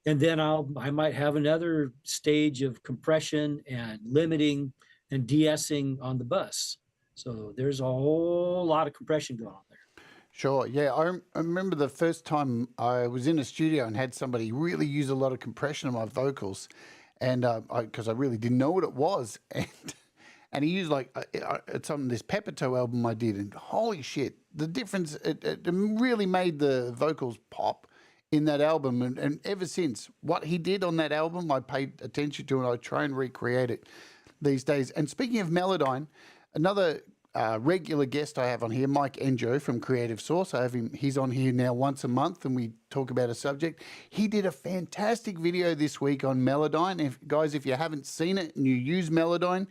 And then I might have another stage of compression and limiting and de-essing on the bus. So there's a whole lot of compression going on there. Sure. Yeah, I remember the first time I was in a studio and had somebody really use a lot of compression on my vocals, and because I really didn't know what it was, and he used it's on this Peppertoe album I did, and holy shit, the difference! It really made the vocals pop in that album. And ever since, what he did on that album, I paid attention to, and I try and recreate it these days. And speaking of Melodyne, another regular guest I have on here, Mike Enjo from Creative Source. I have him. He's on here now once a month, and we talk about a subject. He did a fantastic video this week on Melodyne. If you haven't seen it and you use Melodyne,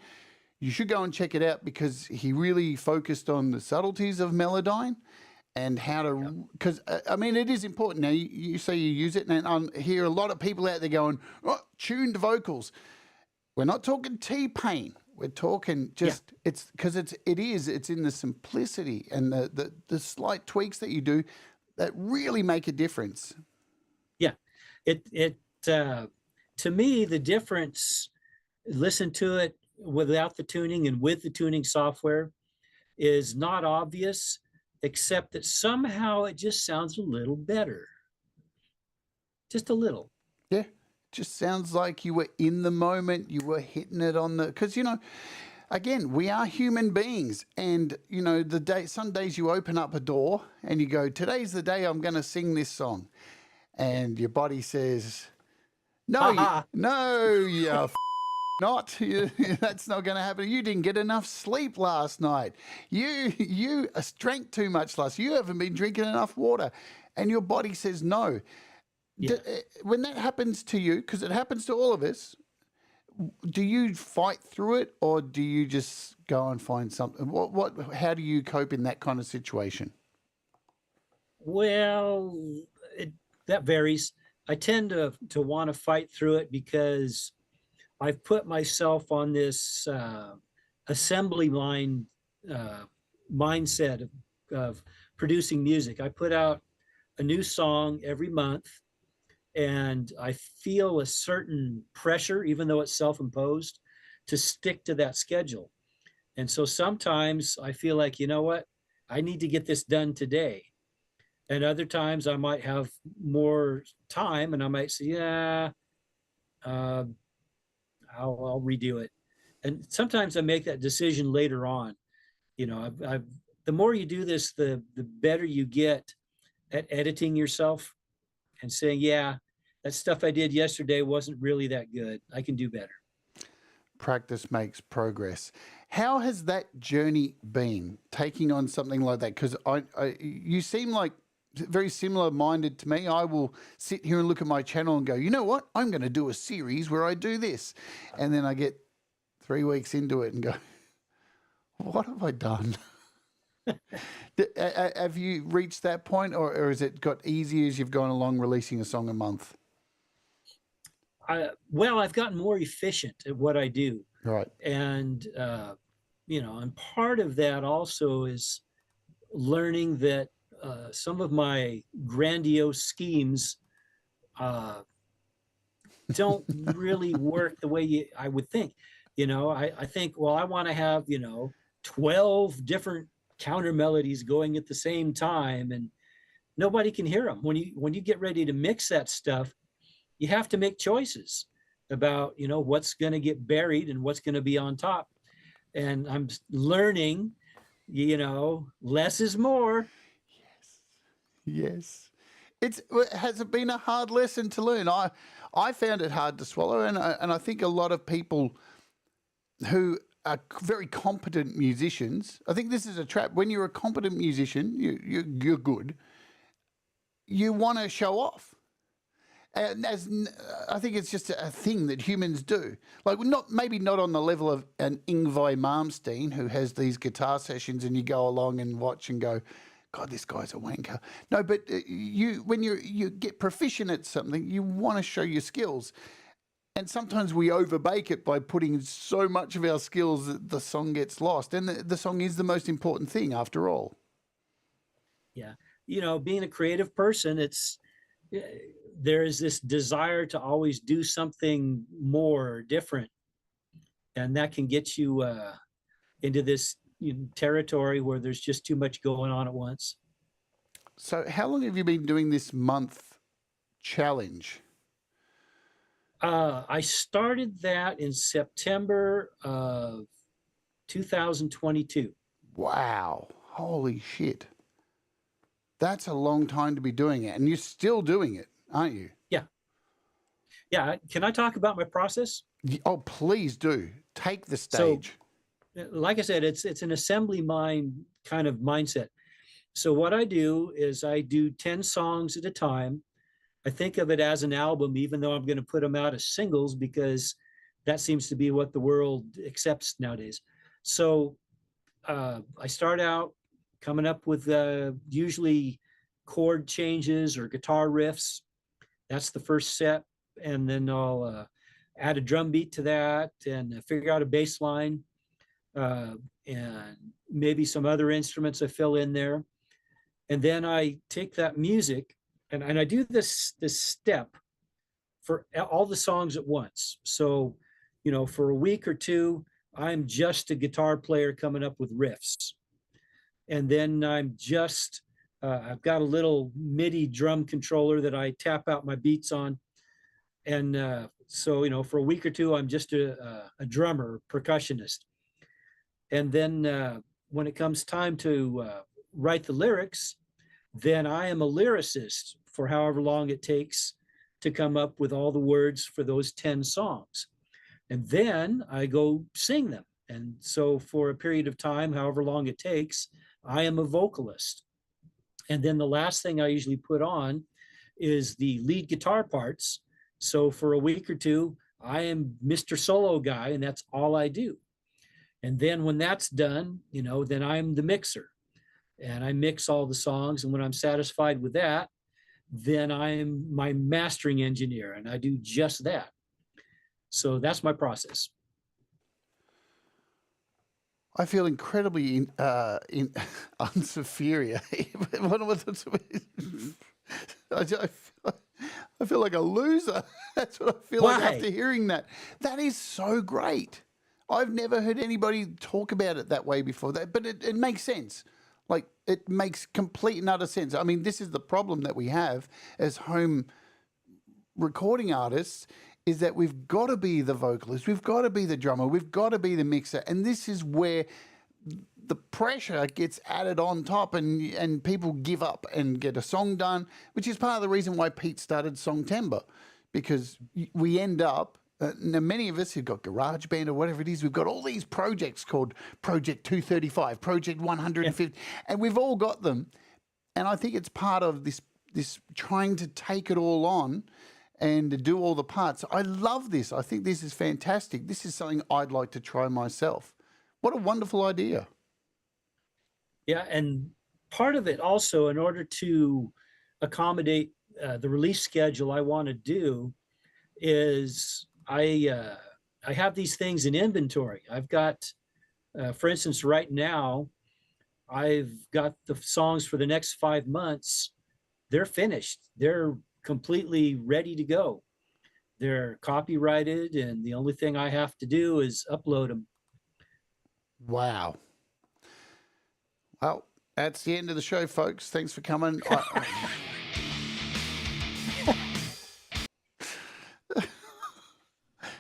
you should go and check it out, because he really focused on the subtleties of Melodyne and how to, because I mean, it is important. Now, you say you use it, and I hear a lot of people out there going, oh, tuned vocals. We're not talking T-Pain. We're talking just, it's because it's in the simplicity and the slight tweaks that you do that really make a difference. Yeah, to me, the difference, listen to it without the tuning and with the tuning software, is not obvious, except that somehow it just sounds a little better. Just a little. Yeah. Just sounds like you were in the moment, you were hitting it on the, because, you know, again, we are human beings, and, you know, some days you open up a door and you go, today's the day I'm going to sing this song. And your body says, no, you're not. That's not going to happen. You didn't get enough sleep last night. You drank too much you haven't been drinking enough water. And your body says no. Yeah. When that happens to you, because it happens to all of us, do you fight through it, or do you just go and find something? How do you cope in that kind of situation? Well, that varies. I tend to want to fight through it, because I've put myself on this assembly line mindset of producing music. I put out a new song every month, and I feel a certain pressure, even though it's self-imposed, to stick to that schedule. And so sometimes I feel like, you know what, I need to get this done today. And other times I might have more time, and I might say, yeah, I'll redo it. And sometimes I make that decision later on. You know, the more you do this, the better you get at editing yourself and saying, yeah, that stuff I did yesterday wasn't really that good. I can do better. Practice makes progress. How has that journey been, taking on something like that? Because you seem like very similar minded to me. I will sit here and look at my channel and go, you know what? I'm going to do a series where I do this. And then I get 3 weeks into it and go, what have I done? Have you reached that point, or has it got easier as you've gone along releasing a song a month? Well, I've gotten more efficient at what I do. Right. And, you know, and part of that also is learning that some of my grandiose schemes don't really work the way I would think. You know, I think, well, I want to have, 12 different counter melodies going at the same time, and nobody can hear them. When you get ready to mix that stuff, you have to make choices about, what's going to get buried and what's going to be on top. And I'm learning, less is more. Yes. Has it been a hard lesson to learn? I found it hard to swallow, and I think a lot of people who are very competent musicians, I think this is a trap. When you're a competent musician, you're good. You want to show off. And I think it's just a thing that humans do. Like, maybe not on the level of an Yngwie Malmsteen, who has these guitar sessions and you go along and watch and go, God, this guy's a wanker. No, but when you get proficient at something, you want to show your skills. And sometimes we overbake it by putting so much of our skills that the song gets lost. And the song is the most important thing after all. Yeah. Being a creative person, there is this desire to always do something more different. And that can get you into this territory where there's just too much going on at once. So how long have you been doing this month challenge? I started that in September of 2022. Wow. Holy shit. That's a long time to be doing it, and you're still doing it, aren't you? Yeah. Yeah. Can I talk about my process? Oh, please do. Take the So, stage. like I said, it's an assembly mind kind of mindset. So what I do is I do 10 songs at a time. I think of it as an album, even though I'm going to put them out as singles because that seems to be what the world accepts nowadays. So I start out coming up with usually chord changes or guitar riffs. That's the first set. And then I'll add a drum beat to that and figure out a bass line and maybe some other instruments I fill in there. And then I take that music and I do this step for all the songs at once. So, for a week or two, I'm just a guitar player coming up with riffs. And then I've got a little MIDI drum controller that I tap out my beats on. And so, for a week or two, I'm just a drummer, percussionist. And then when it comes time to write the lyrics, then I am a lyricist for however long it takes to come up with all the words for those 10 songs. And then I go sing them. And so for a period of time, however long it takes, I am a vocalist. And then the last thing I usually put on is the lead guitar parts. So for a week or two, I am Mr. Solo guy, and that's all I do. And then when that's done, then I'm the mixer and I mix all the songs. And when I'm satisfied with that, then I'm my mastering engineer and I do just that. So that's my process. I feel incredibly unsuperior. I feel like a loser. That's what I feel like after hearing that. That is so great. I've never heard anybody talk about it that way before. But it makes sense. Like, it makes complete and utter sense. I mean, this is the problem that we have as home recording artists, is that we've got to be the vocalist, we've got to be the drummer, we've got to be the mixer. And this is where the pressure gets added on top and people give up and get a song done, which is part of the reason why Pete started Songtember, because we end up, now many of us who've got GarageBand or whatever it is, we've got all these projects called Project 235, Project 150, and we've all got them. And I think it's part of this trying to take it all on and to do all the parts. I love this. I think this is fantastic. This is something I'd like to try myself. What a wonderful idea. Yeah, and part of it also, in order to accommodate the release schedule I want to do, is I have these things in inventory. I've got, for instance, right now, I've got the songs for the next 5 months. They're finished. They're completely ready to go. They're copyrighted, and the only thing I have to do is upload them. Wow. Well, that's the end of the show, folks. Thanks for coming.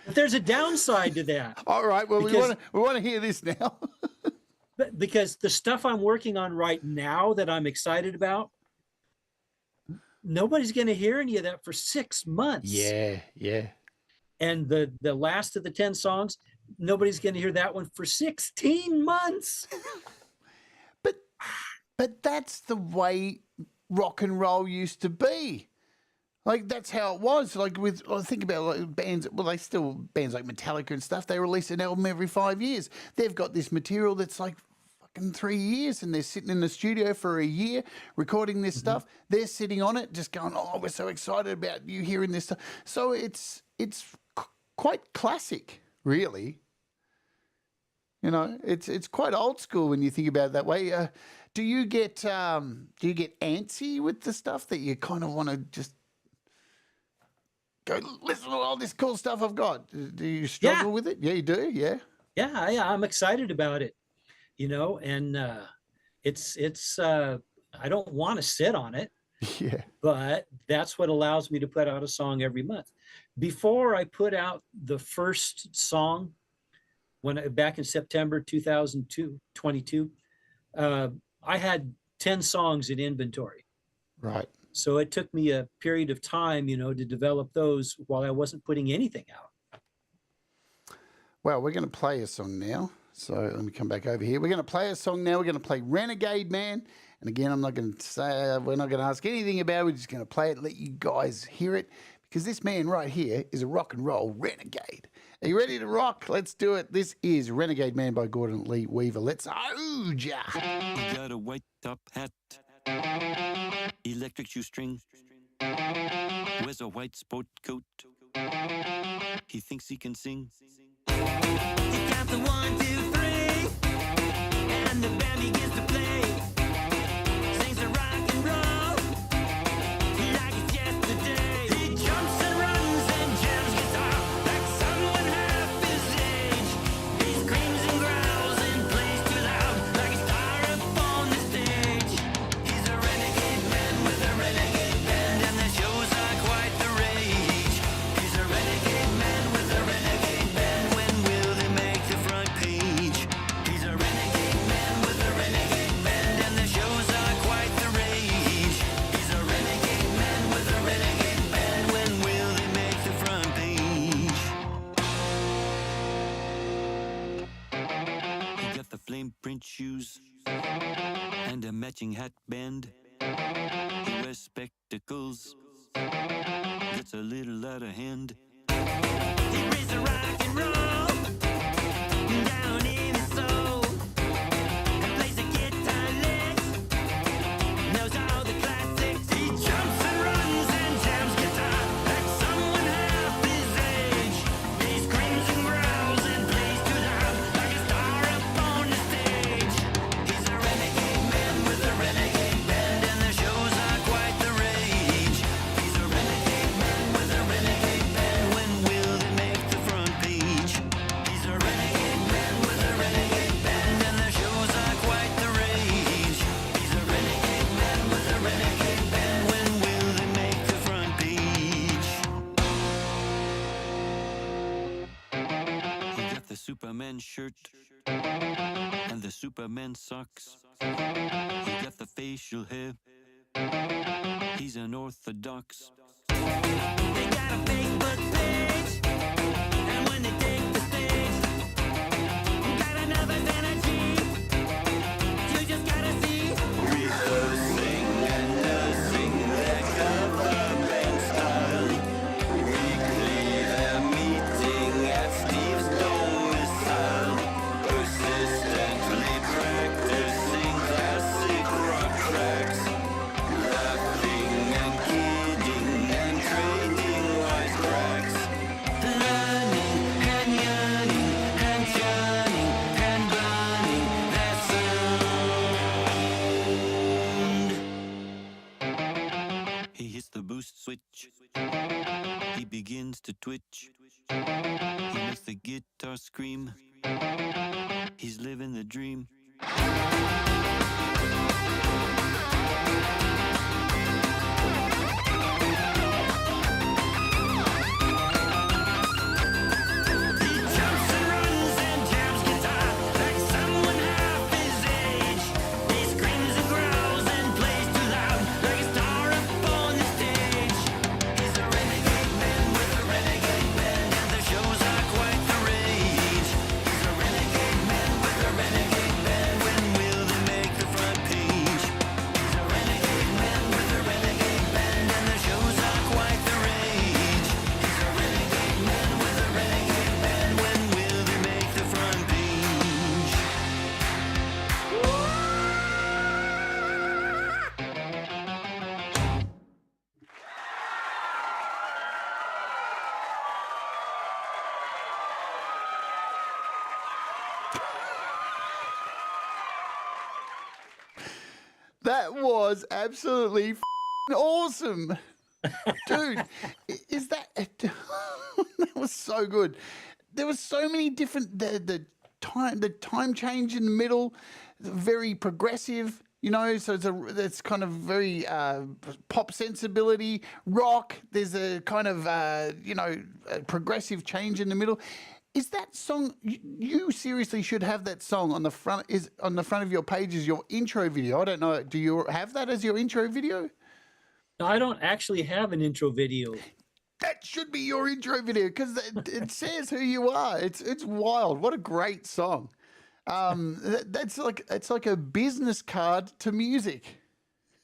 But there's a downside to that. All right. Well, we want to hear this now. Because the stuff I'm working on right now that I'm excited about, nobody's going to hear any of that for 6 months. Yeah. And the last of the 10 songs, nobody's going to hear that one for 16 months. But that's the way rock and roll used to be. Like, that's how it was. Like, think about like bands, bands like Metallica and stuff, they release an album every 5 years. They've got this material that's like fucking 3 years, and they're sitting in the studio for a year recording this stuff. They're sitting on it just going, oh, we're so excited about you hearing this stuff. So it's quite classic, really. It's quite old school when you think about it that way. Do you get antsy with the stuff that you kind of want to just go listen to all this cool stuff I've got? Do you struggle with it? Yeah, you do. Yeah. Yeah, I'm excited about it. And it's I don't want to sit on it. Yeah. But that's what allows me to put out a song every month. Before I put out the first song, back in September 2022, I had 10 songs in inventory. Right. So it took me a period of time, to develop those while I wasn't putting anything out. Well, we're going to play a song now. So let me come back over here. We're going to play a song now. We're going to play Renegade Man. And again, I'm not going to say, we're not going to ask anything about it. We're just going to play it, let you guys hear it. Because this man right here is a rock and roll renegade. Are you ready to rock? Let's do it. This is Renegade Man by Gordon Lee Weaver. Let's ooja. He got a white top hat, electric shoestring, wears a white sport coat. He thinks he can sing. He counts the 1, 2, 3, and the band begins to play. Sings a rock and roll like it's yesterday. He jumps and runs and jams guitar like someone half his age. He screams and growls and plays too loud like a star up on the stage. He's a renegade man with a renegade band, and the shows are quite the rage. He's a renegade man with a renegade band. When will they make the front page? He's a renegade man with a renegade band, and the shows are quite the rage. He's a renegade man with a renegade band. When will they make the front page? He got the flame print shoes and a matching hat band. He wears spectacles, gets a little out of hand. He raised a rock and roll down in his soul, and plays the guitar licks, knows all the classics. He jumps and runs and jams guitar like someone half his age. He screams and growls and plays too loud like a star up on the stage. He's a renegade man with a renegade band, and the shows are quite the rage. He's a renegade man with a renegade band. When will they make the front page? He's a renegade man with a renegade band, and the shows are quite the rage. He's a renegade man with a renegade band. When will they make the front page? He got the Superman shirt and the Superman socks. He got the facial hair. He's unorthodox. They got a Facebook page, and when they take the stage, got another energy. You just gotta see. Rehearsing and nursing their cover band style. Weekly they're meeting at Steve's domicile, persistently practicing classic rock tracks, laughing and kidding and trading wisecracks, learning and yearning and churning and burning their sound. He hits the boost switch. He begins to twitch. He makes the guitar scream. He's living the dream. He jumps and runs and jams guitar like someone half his age. He screams and growls and plays too loud like a star up on the stage. He's a renegade man with a renegade band, and the shows are quite the rage. He's a renegade man with a renegade band. When will they make the front page? He's a renegade man with a renegade band, and the shows are quite the rage. He's a renegade man with a renegade band. When will they make the front page? That was absolutely awesome. Dude, is that that was so good. There was so many different the time change in the middle, very progressive, so it's kind of very pop sensibility, rock. There's a kind of a progressive change in the middle. Is that song? You seriously should have that song on the front. Is on the front of your page is your intro video. I don't know. Do you have that as your intro video? No, I don't actually have an intro video. That should be your intro video because it says who you are. It's wild. What a great song. It's like a business card to music.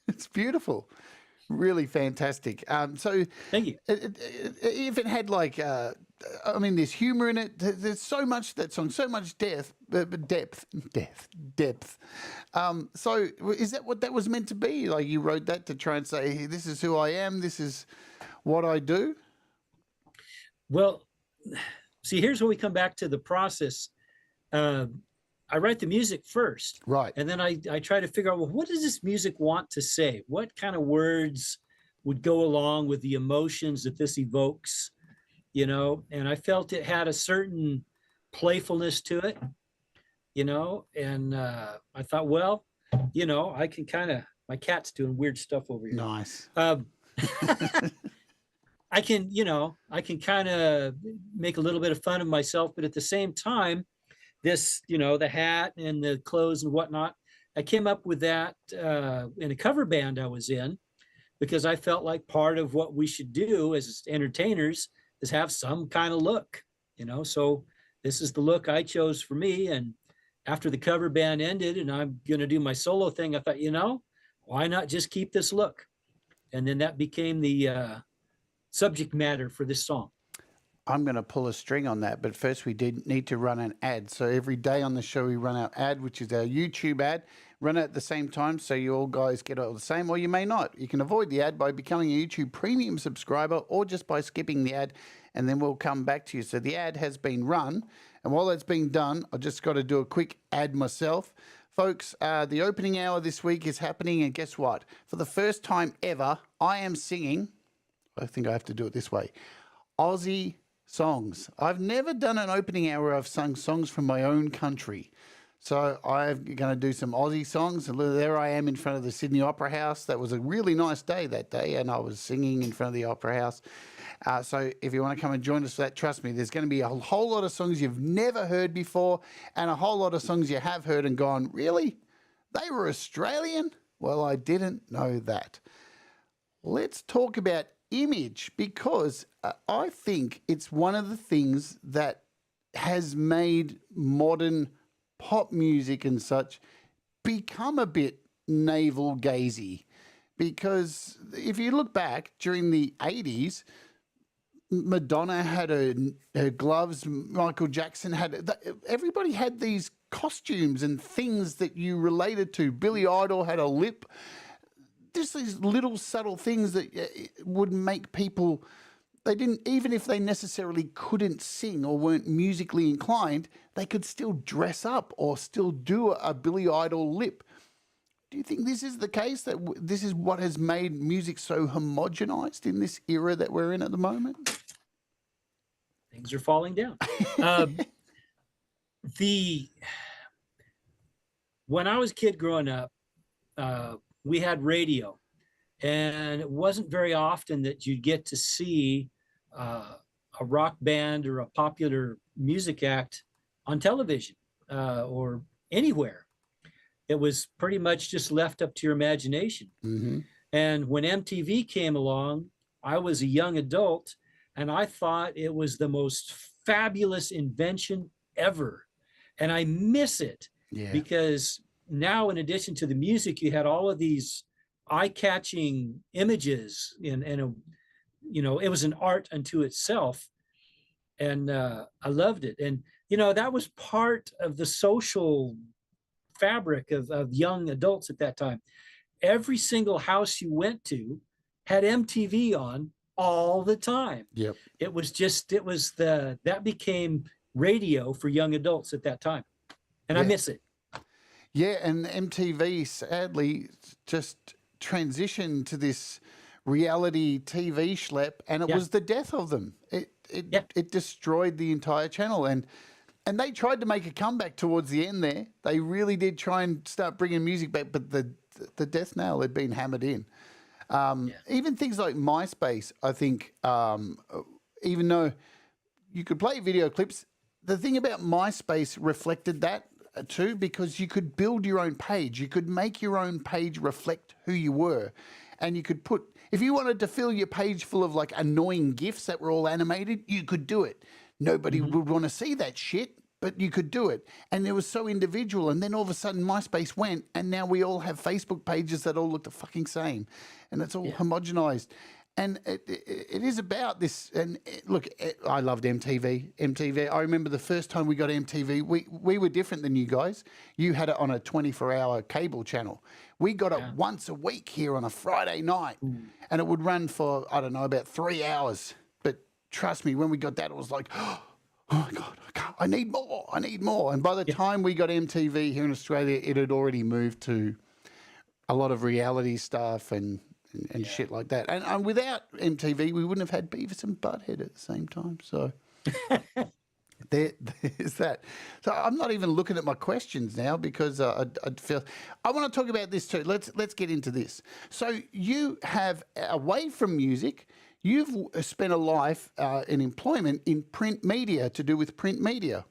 It's beautiful. Really fantastic. So Thank you. if it had like, I mean, there's humor in it. There's so much that song, so much depth. So is that what that was meant to be? Like you wrote that to try and say, hey, this is who I am. This is what I do. Well, see, here's where we come back to the process. I write the music first. Right. And then I try to figure out, well, what does this music want to say? What kind of words would go along with the emotions that this evokes, you know? And I felt it had a certain playfulness to it, you know? And I thought, well, you know, I can kind of, my cat's doing weird stuff over here. Nice. I can, you know, I can kind of make a little bit of fun of myself, but at the same time, this, you know, the hat and the clothes and whatnot, I came up with that in a cover band I was in because I felt like part of what we should do as entertainers is have some kind of look, you know, so this is the look I chose for me. And after the cover band ended and I'm going to do my solo thing, I thought, you know, why not just keep this look? And then that became the subject matter for this song. I'm going to pull a string on that, but first we did need to run an ad. So every day on the show we run our ad, which is our YouTube ad, run it at the same time so you all guys get all the same, or you may not. You can avoid the ad by becoming a YouTube Premium subscriber or just by skipping the ad, and then we'll come back to you. So the ad has been run, and while that's being done, I just got to do a quick ad myself. Folks, the opening hour this week is happening, and guess what? For the first time ever, I am singing, I think I have to do it this way, Aussie songs. I've never done an opening hour where I've sung songs from my own country. So I'm going to do some Aussie songs. And there I am in front of the Sydney Opera House. That was a really nice day that day, and I was singing in front of the Opera House. So if you want to come and join us for that, trust me, there's going to be a whole lot of songs you've never heard before and a whole lot of songs you have heard and gone, really? They were Australian? Well, I didn't know that. Let's talk about image, because I think it's one of the things that has made modern pop music and such become a bit navel-gazy. Because if you look back during the 80s, Madonna had her gloves, Michael Jackson had, everybody had these costumes and things that you related to. Billy Idol had a lip. Just these little subtle things that would make people, they didn't, even if they necessarily couldn't sing or weren't musically inclined, they could still dress up or still do a Billy Idol lip. Do you think this is the case, that this is what has made music so homogenized in this era that we're in at the moment? Things are falling down. When I was a kid growing up, we had radio, and it wasn't very often that you'd get to see a rock band or a popular music act on television or anywhere. It was pretty much just left up to your imagination. Mm-hmm. And when MTV came along, I was a young adult, and I thought it was the most fabulous invention ever. And I miss it because now, in addition to the music, you had all of these eye-catching images, and you know, it was an art unto itself, and I loved it. And you know, that was part of the social fabric of young adults at that time. Every single house you went to had MTV on all the time. Yep. It was that became radio for young adults at that time, and I miss it. Yeah, and MTV sadly just transitioned to this reality TV schlep, and it was the death of them. It destroyed the entire channel, and they tried to make a comeback towards the end there. They really did try and start bringing music back, but the death nail had been hammered in. Even things like MySpace, I think, even though you could play video clips, the thing about MySpace reflected that too, because you could build your own page. You could make your own page reflect who you were, and you could put If you wanted to fill your page full of like annoying GIFs that were all animated, you could do it. Nobody would want to see that shit, but you could do it. And it was so individual. And then all of a sudden MySpace went, and now we all have Facebook pages that all look the fucking same. And it's all homogenized. And it is about this. And look, I loved MTV. MTV. I remember the first time we got MTV. We were different than you guys. You had it on a 24-hour cable channel. We got it once a week here on a Friday night, and it would run for, I don't know, about 3 hours. But trust me, when we got that, it was like, oh my God, I need more. I need more. And by the time we got MTV here in Australia, it had already moved to a lot of reality stuff and shit like that. And without MTV, we wouldn't have had Beavis and Butthead at the same time. So there's that. So I'm not even looking at my questions now because I feel I want to talk about this too. Let's get into this. So you have, away from music, you've spent a life in employment in print media, to do with print media.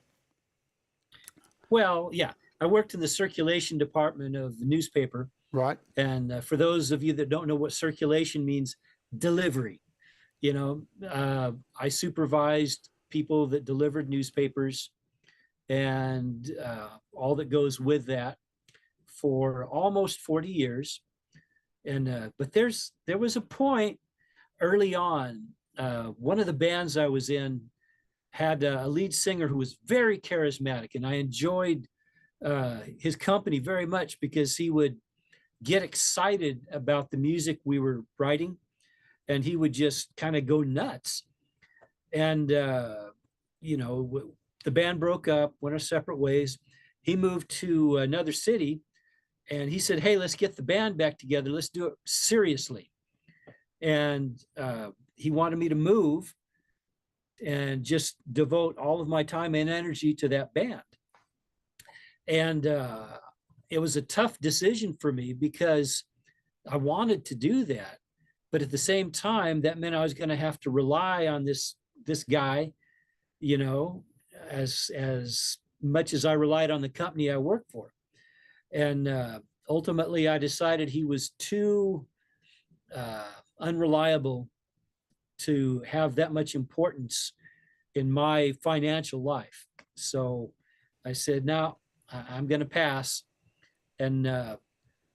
Well, yeah, I worked in the circulation department of the newspaper. Right. And for those of you that don't know what circulation means, delivery. You know, I supervised people that delivered newspapers and all that goes with that for almost 40 years. And but there was a point early on, one of the bands I was in had a lead singer who was very charismatic, and I enjoyed his company very much because he would get excited about the music we were writing, and he would just kind of go nuts. And you know, the band broke up, went our separate ways. He moved to another city, and he said, "Hey, let's get the band back together. Let's do it seriously." And he wanted me to move and just devote all of my time and energy to that band. And it was a tough decision for me because I wanted to do that, but at the same time, that meant I was going to have to rely on this guy, you know, as much as I relied on the company I worked for. And ultimately, I decided he was too unreliable to have that much importance in my financial life. So I said, "No, I'm going to pass." And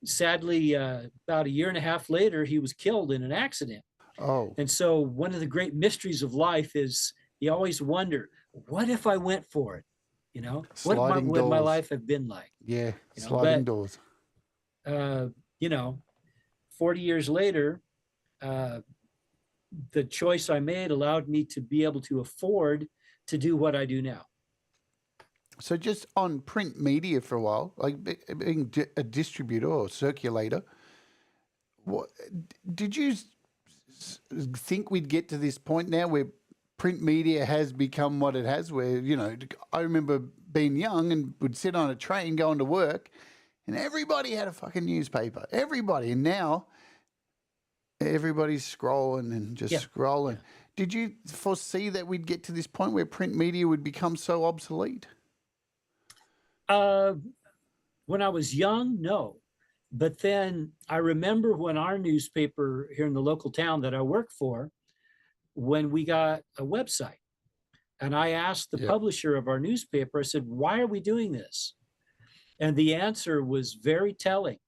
sadly, about a year and a half later, he was killed in an accident. Oh. And so one of the great mysteries of life is you always wonder, what if I went for it? You know, what would my life have been like? Yeah, you know, sliding doors. You know, 40 years later, the choice I made allowed me to be able to afford to do what I do now. So just on print media for a while, like being a distributor or circulator, what did you think we'd get to this point now where print media has become what it has, where, you know, I remember being young and would sit on a train going to work and everybody had a fucking newspaper, everybody. And now everybody's scrolling and just scrolling. Yeah. Did you foresee that we'd get to this point where print media would become so obsolete? When I was young, no. But then I remember when our newspaper here in the local town that I work for, when we got a website, and I asked the publisher of our newspaper, I said, "Why are we doing this?" And the answer was very telling.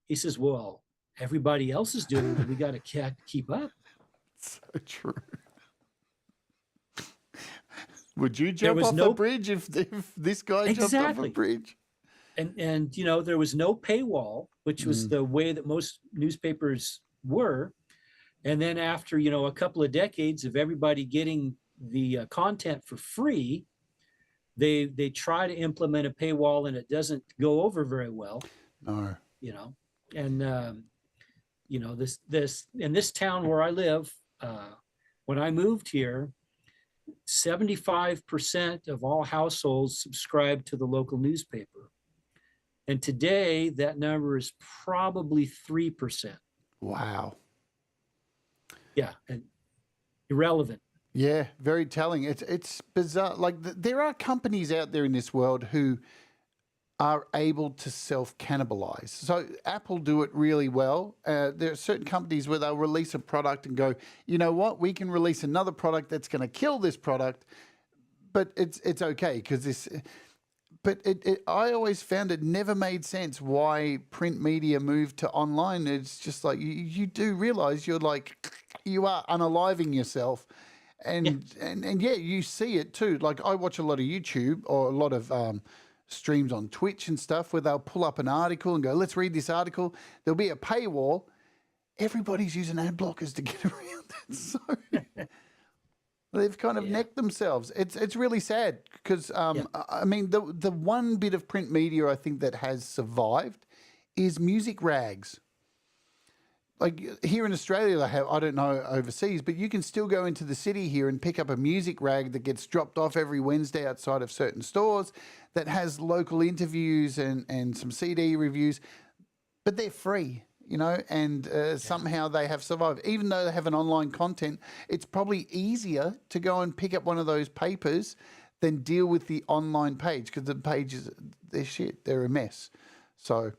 He says, "Well, everybody else is doing it. We got to keep up." So true. Would you jump off a bridge if this guy jumped off a bridge? And you know, there was no paywall, which was the way that most newspapers were. And then after, you know, a couple of decades of everybody getting the content for free, they try to implement a paywall, and it doesn't go over very well. No. You know, and you know, this in this town where I live, when I moved here, 75% of all households subscribe to the local newspaper. And today that number is probably 3%. Wow. Yeah, and irrelevant. Yeah, very telling. It's bizarre. Like there are companies out there in this world who are able to self-cannibalize. So Apple do it really well. There are certain companies where they'll release a product and go, you know what, we can release another product that's going to kill this product, but it's okay because this. But I always found it never made sense why print media moved to online. It's just like you do realize you are unaliving yourself. And yeah, you see it too. Like I watch a lot of YouTube or a lot of streams on Twitch and stuff where they'll pull up an article and go, let's read this article. There'll be a paywall. Everybody's using ad blockers to get around it. So they've kind of necked themselves. It's really sad because, I mean, the one bit of print media I think that has survived is music rags. Like here in Australia, they have, I don't know overseas, but you can still go into the city here and pick up a music rag that gets dropped off every Wednesday outside of certain stores that has local interviews and some CD reviews, but they're free, you know, and somehow they have survived. Even though they have an online content, it's probably easier to go and pick up one of those papers than deal with the online page because the pages, they're shit, they're a mess. So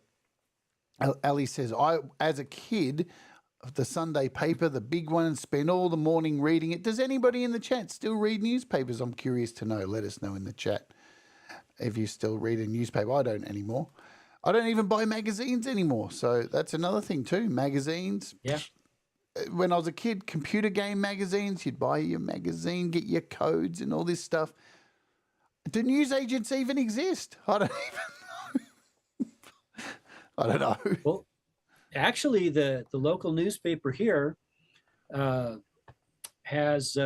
Ali says, as a kid, the Sunday paper, the big one, and spent all the morning reading it. Does anybody in the chat still read newspapers? I'm curious to know. Let us know in the chat if you still read a newspaper. I don't anymore. I don't even buy magazines anymore. So that's another thing too. Magazines. Yeah. When I was a kid, computer game magazines, you'd buy your magazine, get your codes and all this stuff. Do news agents even exist? I don't even I don't know. Well, actually, the local newspaper here has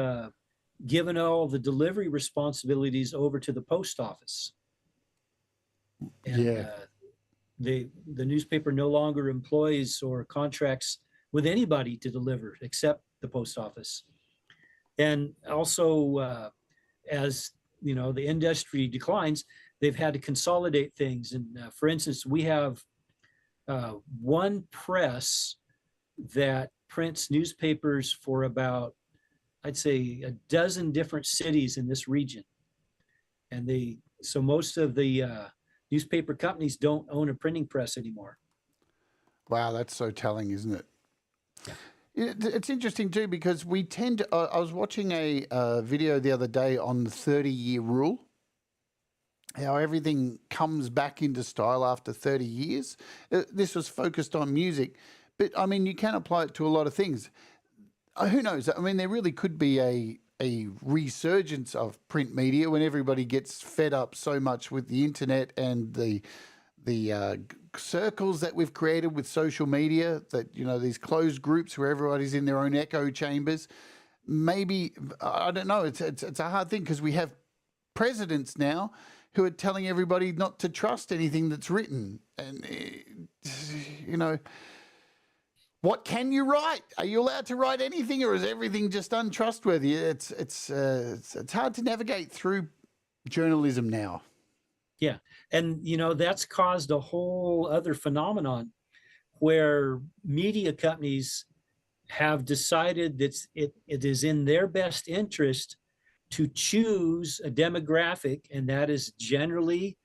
given all the delivery responsibilities over to the post office. And the newspaper no longer employs or contracts with anybody to deliver except the post office. And also, as you know, the industry declines, they've had to consolidate things. And for instance, we have one press that prints newspapers for about, I'd say, a dozen different cities in this region. And so most of the newspaper companies don't own a printing press anymore. Wow, that's so telling, isn't it? Yeah. It's interesting too because we tend to, I was watching a video the other day on the 30-year rule, how everything comes back into style after 30 years. This was focused on music, but I mean, you can apply it to a lot of things. Who knows? I mean, there really could be a resurgence of print media when everybody gets fed up so much with the internet and the circles that we've created with social media, that, you know, these closed groups where everybody's in their own echo chambers. Maybe, I don't know, it's a hard thing because we have presidents now who are telling everybody not to trust anything that's written. And, you know, what can you write? Are you allowed to write anything, or is everything just untrustworthy? It's hard to navigate through journalism now. Yeah. And, you know, that's caused a whole other phenomenon where media companies have decided that it is in their best interest to choose a demographic, and that is generally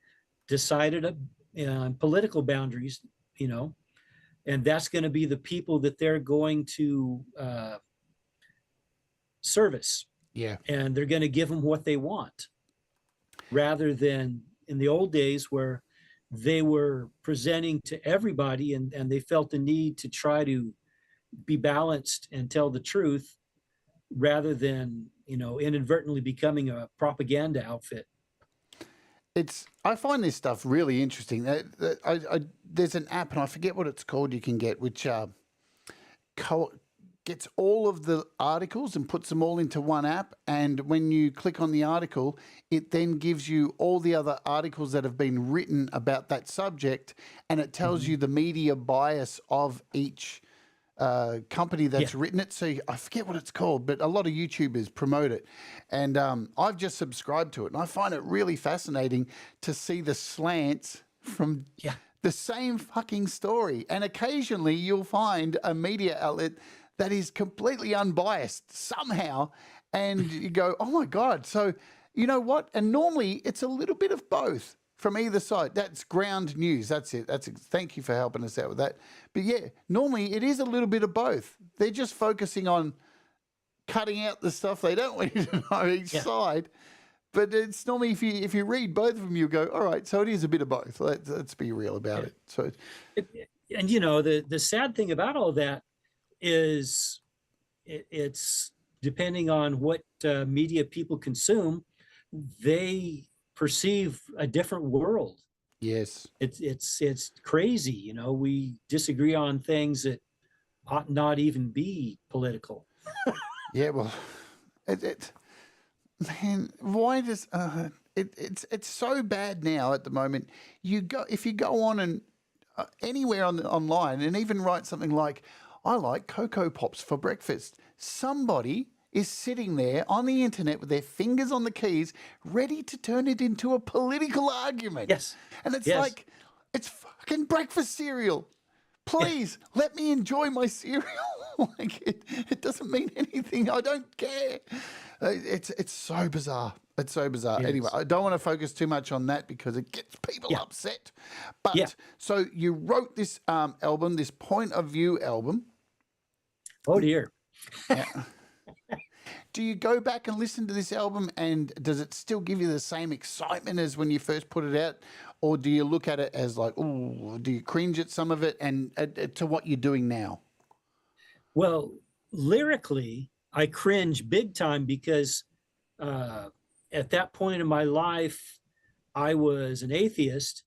decided on political boundaries, you know, and that's going to be the people that they're going to service. Yeah. And they're going to give them what they want, rather than in the old days where they were presenting to everybody and they felt the need to try to be balanced and tell the truth, rather than, you know, inadvertently becoming a propaganda outfit. I find this stuff really interesting. There's an app, and I forget what it's called, you can get, which gets all of the articles and puts them all into one app. And when you click on the article, it then gives you all the other articles that have been written about that subject, and it tells you the media bias of each company that's written it. So I forget what it's called, but a lot of YouTubers promote it. And I've just subscribed to it, and I find it really fascinating to see the slants from the same fucking story. And occasionally you'll find a media outlet that is completely unbiased somehow, and you go, oh my God. So you know what? And normally it's a little bit of both. from either side. That's ground news. That's it. Thank you for helping us out with that. But yeah, normally it is a little bit of both. They're just focusing on cutting out the stuff they don't want you to know each side. But it's normally if you read both of them, you go, all right, so it is a bit of both. Let's be real about it. So, and you know, the sad thing about all that is it's depending on what media people consume, they perceive a different world. yes. It's crazy. You know, we disagree on things that ought not even be political. Yeah, well, man, why does it's so bad now at the moment. If you go on and anywhere online and even write something like, I like Cocoa Pops for breakfast, somebody is sitting there on the internet with their fingers on the keys, ready to turn it into a political argument. Yes. And it's like, it's fucking breakfast cereal. Please let me enjoy my cereal. Like it doesn't mean anything. I don't care. It's so bizarre. It's so bizarre. Anyway, I don't want to focus too much on that because it gets people upset. But so you wrote this album, this point of view album. Oh dear. Do you go back and listen to this album, and does it still give you the same excitement as when you first put it out, or do you look at it as like, oh, do you cringe at some of it and to what you're doing now? Well, lyrically, I cringe big time because at that point in my life, I was an atheist,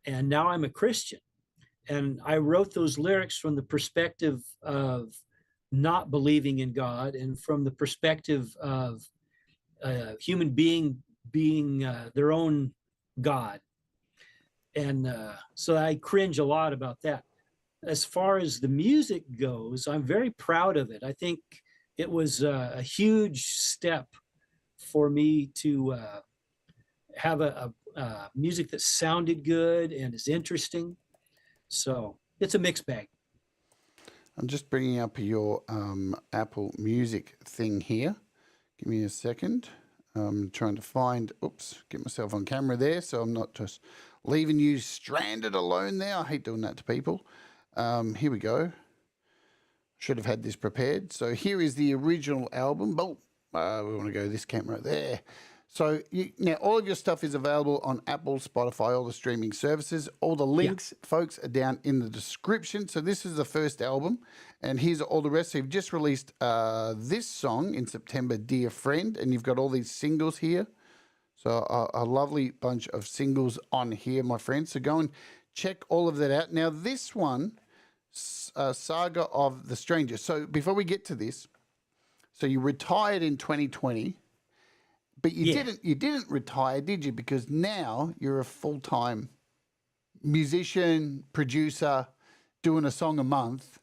and now I'm a Christian. And I wrote those lyrics from the perspective of not believing in God, and from the perspective of a human being their own God. And so I cringe a lot about that. As far as the music goes, I'm very proud of it. I think it was a huge step for me to have a music that sounded good and is interesting. So it's a mixed bag. I'm just bringing up your Apple Music thing here. Give me a second. I'm trying to get myself on camera there so I'm not just leaving you stranded alone there. I hate doing that to people. Here we go. Should have had this prepared. So here is the original album. We want to go this camera there. So now all of your stuff is available on Apple, Spotify, all the streaming services. All the links, folks, are down in the description. So this is the first album, and here's all the rest. So you've just released this song in September, Dear Friend, and you've got all these singles here. So a lovely bunch of singles on here, my friends. So go and check all of that out. Now this one, Saga of the Stranger. So before we get to this, so you retired in 2020. But you didn't retire, did you? Because now you're a full-time musician, producer, doing a song a month.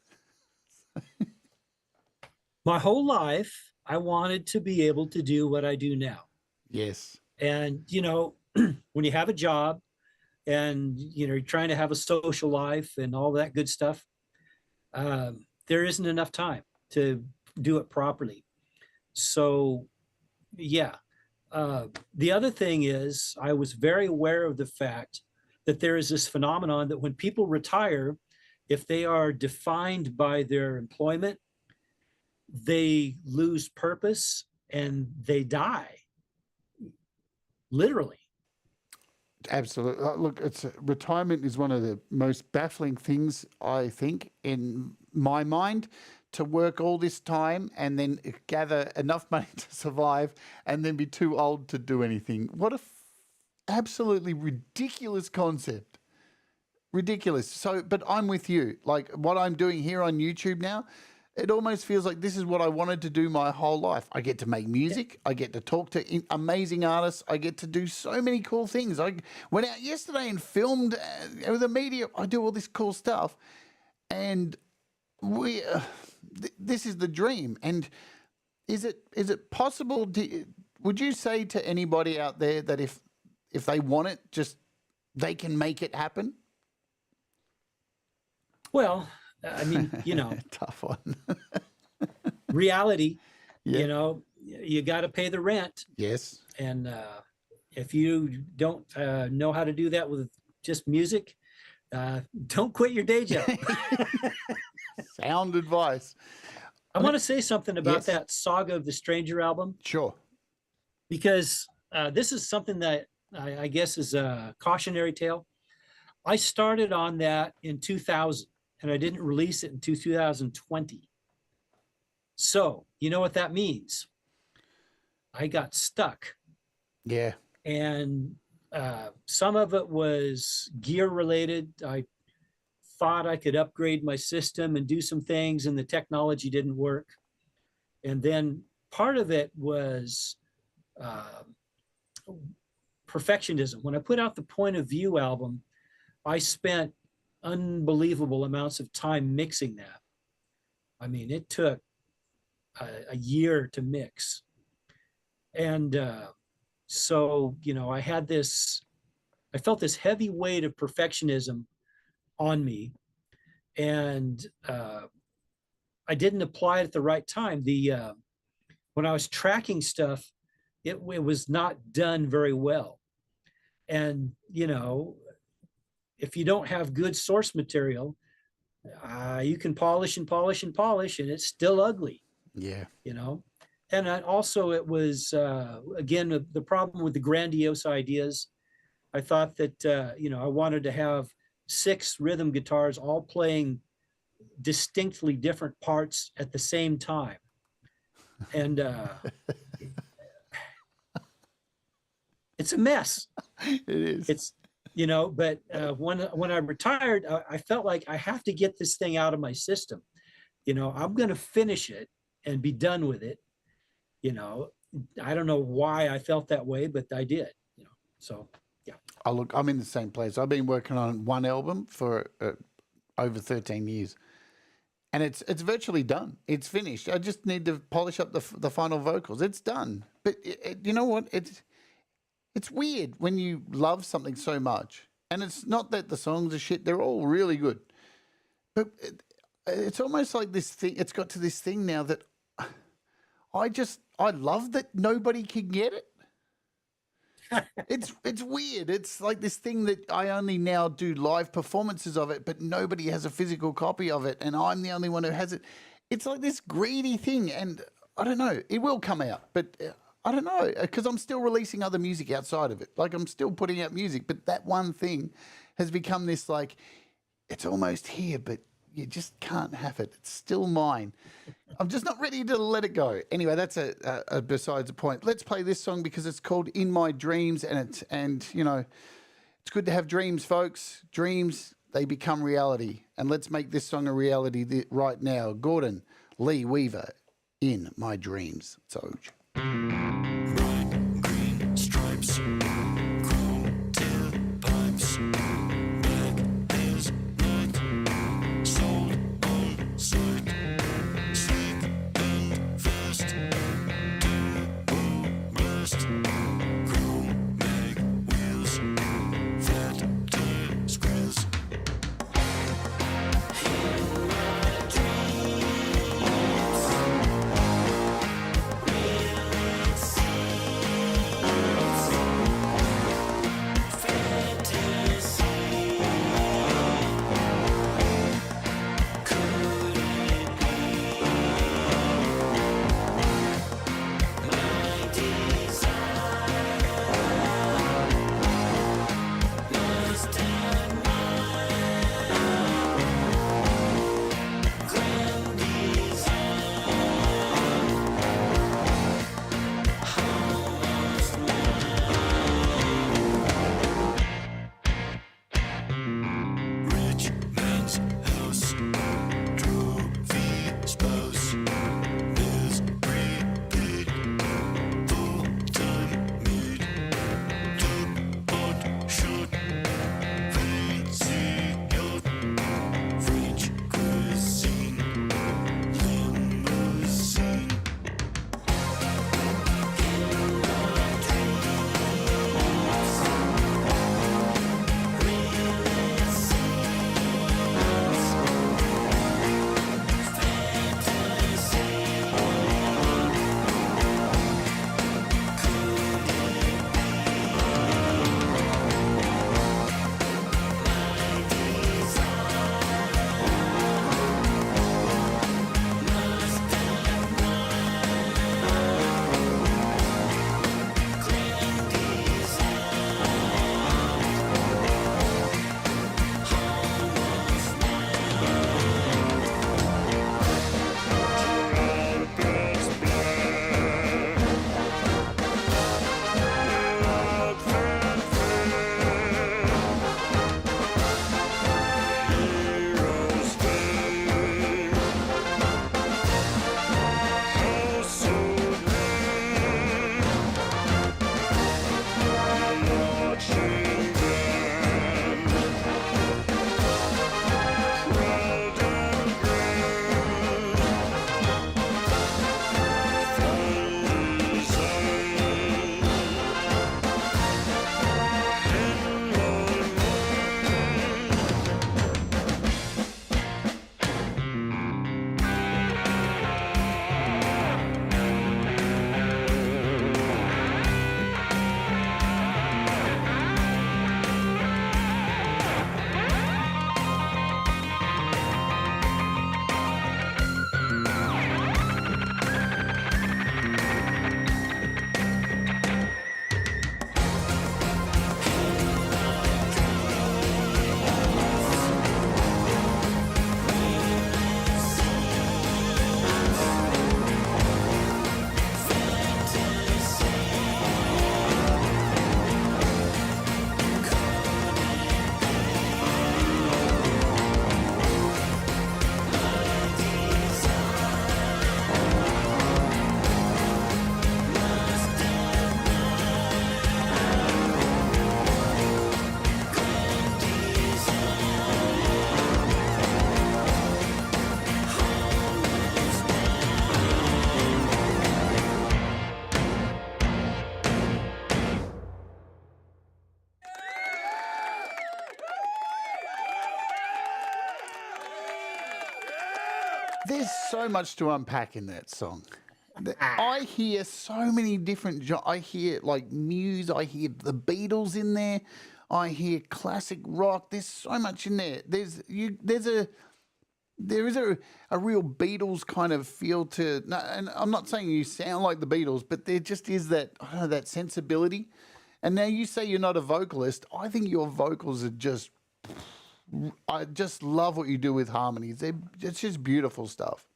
My whole life, I wanted to be able to do what I do now. Yes. And, you know, when you have a job and, you know, you're trying to have a social life and all that good stuff, there isn't enough time to do it properly. So, yeah. The other thing is, I was very aware of the fact that there is this phenomenon that when people retire, if they are defined by their employment, they lose purpose and they die. Literally. Absolutely. Look, retirement is one of the most baffling things, I think, in my mind. To work all this time and then gather enough money to survive and then be too old to do anything. What a absolutely ridiculous concept. Ridiculous. So, but I'm with you. Like what I'm doing here on YouTube now, it almost feels like this is what I wanted to do my whole life. I get to make music. I get to talk to amazing artists. I get to do so many cool things. I went out yesterday and filmed with the media. I do all this cool stuff. And this is the dream. And is it possible would you say to anybody out there that if they want it, just they can make it happen? Well, I mean, you know, tough one. reality, you know, you got to pay the rent. Yes. And if you don't know how to do that with just music, don't quit your day job. Sound advice. I want to say something about Yes. that Saga of the Stranger album, Sure. because this is something that I guess is a cautionary tale. I started on that in 2000 and I didn't release it until 2020. So you know what that means? I got stuck. Yeah. And some of it was gear related. I thought I could upgrade my system and do some things, and the technology didn't work. And then part of it was perfectionism. When I put out the Point of View album, I spent unbelievable amounts of time mixing that. I mean, it took a year to mix. And so, you know, I felt this heavy weight of perfectionism on me. And I didn't apply it at the right time. When I was tracking stuff, it was not done very well. And, you know, if you don't have good source material, you can polish and polish and polish, and it's still ugly. Yeah. You know, and also it was again the problem with the grandiose ideas. I thought that you know, I wanted to have 6 rhythm guitars all playing distinctly different parts at the same time, and it's a mess. It is. It's, you know, but when I retired, I felt like I have to get this thing out of my system. You know, I'm going to finish it and be done with it. You know, I don't know why I felt that way, but I did, you know, so yeah. Oh, look, I'm in the same place. I've been working on one album for over 13 years, and it's virtually done. It's finished. I just need to polish up the final vocals. It's done. But you know what? It's weird when you love something so much, and it's not that the songs are shit. They're all really good, but it's almost like this thing. It's got to this thing now that I love that nobody can get it. It's weird. It's like this thing that I only now do live performances of it, but nobody has a physical copy of it, and I'm the only one who has it. It's like this greedy thing, and I don't know. It will come out, but I don't know, because I'm still releasing other music outside of it. Like, I'm still putting out music, but that one thing has become this, like, it's almost here, but you just can't have it. It's still mine. I'm just not ready to let it go. Anyway, that's a besides the point. Let's play this song because it's called In My Dreams, and you know, it's good to have dreams, folks. Dreams, they become reality. And let's make this song a reality right now. Gordon Lee Weaver, In My Dreams. So Bright green stripes, chrome tailpipes, black is not sold on sight, slick and fast, turbo blast, chrome mag wheels, fat tire squeals. There's so much to unpack in that song. I hear so many different. I hear like Muse. I hear the Beatles in there. I hear classic rock. There's so much in there. There is a real Beatles kind of feel to. No, and I'm not saying you sound like the Beatles, but there just is that, I don't know, that sensibility. And now you say you're not a vocalist. I think your vocals are just. I just love what you do with harmonies. It's just beautiful stuff.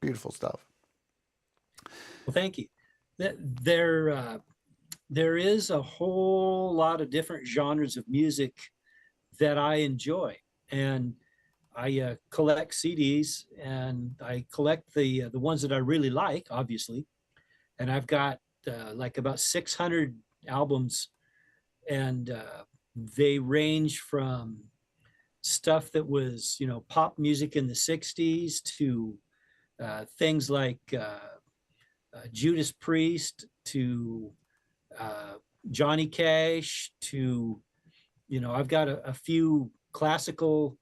Beautiful stuff. Well, thank you. There is a whole lot of different genres of music that I enjoy, and I collect CDs, and I collect the ones that I really like, obviously. And I've got like about 600 albums, and they range from stuff that was, pop music in the 60s to things like Judas Priest to Johnny Cash to, I've got a few classical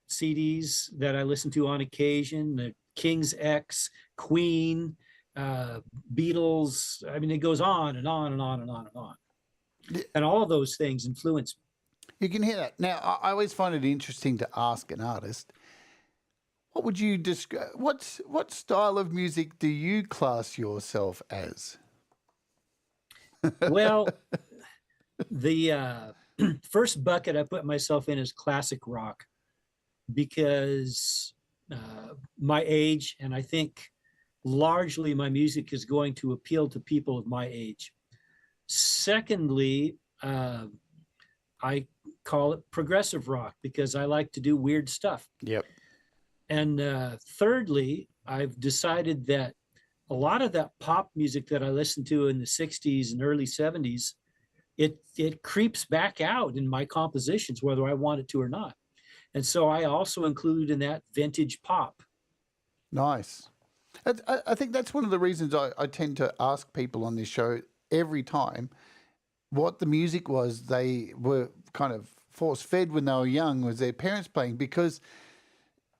CDs that I listen to on occasion, the King's X, Queen, Beatles. I mean, it goes on and on and on and on and on. And all of those things influence me. You can hear that. Now, I always find it interesting to ask an artist, what would you describe? What style of music do you class yourself as? Well, the first bucket I put myself in is classic rock because my age, and I think largely my music is going to appeal to people of my age. Secondly, I call it progressive rock because I like to do weird stuff. Yep. And thirdly, I've decided that a lot of that pop music that I listened to in the 60s and early 70s, it creeps back out in my compositions, whether I want it to or not. And so I also include in that vintage pop. Nice. I think that's one of the reasons I tend to ask people on this show every time what the music was they were kind of force-fed when they were young, was their parents playing, because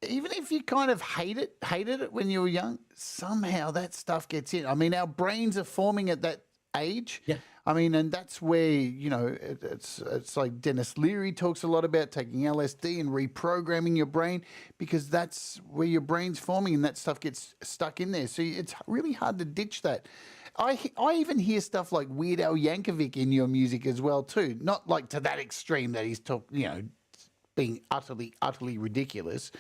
even if you kind of hated it when you were young, somehow that stuff gets in. I mean, our brains are forming at that age. Yeah. I mean, and that's where, it's like Dennis Leary talks a lot about taking LSD and reprogramming your brain, because that's where your brain's forming and that stuff gets stuck in there. So it's really hard to ditch that. I even hear stuff like Weird Al Yankovic in your music as well too. Not like to that extreme that he's being utterly ridiculous,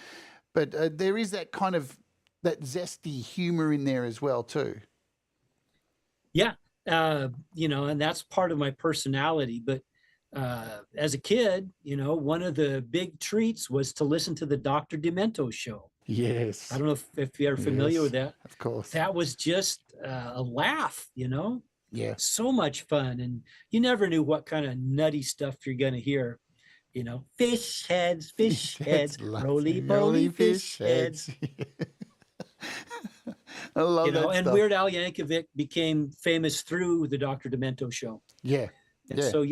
but there is that kind of that zesty humor in there as well too. Yeah, and that's part of my personality. But as a kid, one of the big treats was to listen to the Dr. Demento show. Yes. I don't know if you're familiar with that. Of course. That was just a laugh, Yeah. So much fun. And you never knew what kind of nutty stuff you're going to hear. Fish heads, roly-poly fish heads. I love that and stuff. Weird Al Yankovic became famous through the Dr. Demento show. Yeah. And so,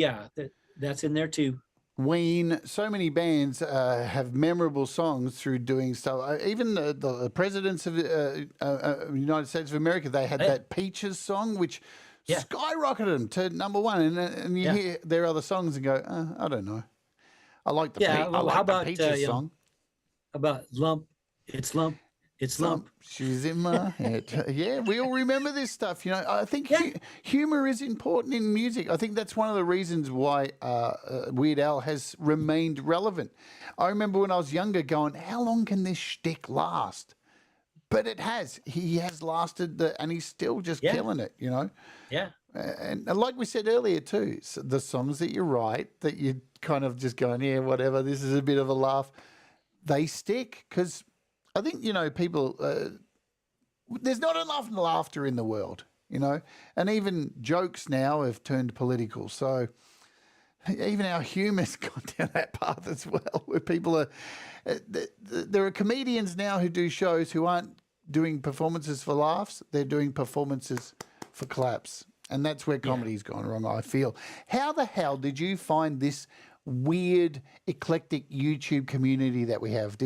that's in there too. Ween, so many bands have memorable songs through doing stuff. Even the presidents of the United States of America, they had that Peaches song, which skyrocketed them to number one. And you hear their other songs and go, I don't know. I like the, how about the Peaches song. How about Lump, It's Lump, It's Lump. She's in my head. Yeah, we all remember this stuff. I think humor is important in music. I think that's one of the reasons why Weird Al has remained relevant. I remember when I was younger going, how long can this shtick last? But it has. He has lasted, and he's still just killing it, Yeah. And like we said earlier too, so the songs that you write that you kind of just going, yeah, whatever, this is a bit of a laugh, they stick because I think, people, there's not enough laughter in the world, and even jokes now have turned political. So even our humor's gone down that path as well, where people are, there are comedians now who do shows who aren't doing performances for laughs, they're doing performances for claps. And that's where comedy's gone wrong, I feel. How the hell did you find this weird, eclectic YouTube community that we have.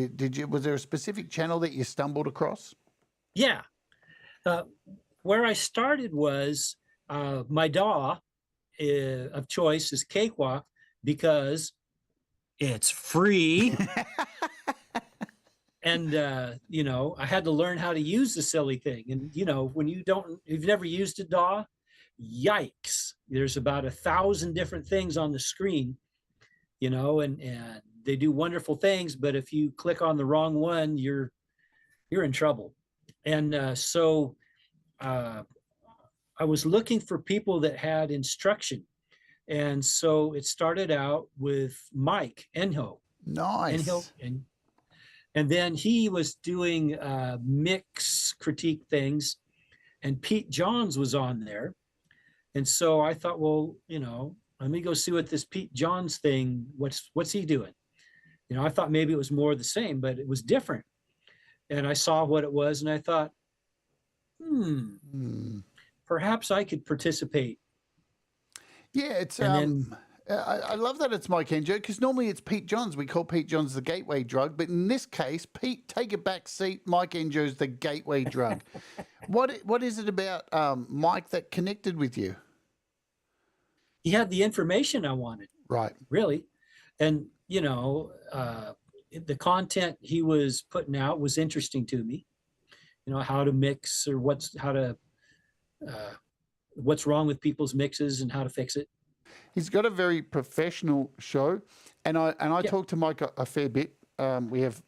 Was there a specific channel that you stumbled across? Yeah. Where I started was my DAW of choice is Cakewalk because it's free. And, you know, I had to learn how to use the silly thing. And, you know, when you've never used a DAW, yikes, there's about 1,000 different things on the screen, you know, and they do wonderful things. But if you click on the wrong one, you're in trouble. And so I was looking for people that had instruction. And so it started out with Mike Enho. Nice. Enho, and then he was doing mix critique things, and Pete Johns was on there. And so I thought, well, you know, let me go see what this Pete Johns thing, what's he doing? You know, I thought maybe it was more the same, but it was different. And I saw what it was, and I thought, perhaps I could participate. Yeah, it's And I love that it's Mike Enjo, because normally it's Pete Johns. We call Pete Johns the gateway drug, but in this case, Pete, take a back seat. Mike Enjo's the gateway drug. What is it about Mike that connected with you? he had the information I wanted, Right. really. And, you know, the content he was putting out was interesting to me. You know, how to mix or what's wrong with people's mixes and how to fix it. He's got a very professional show, and I talk to Mike a fair bit. We have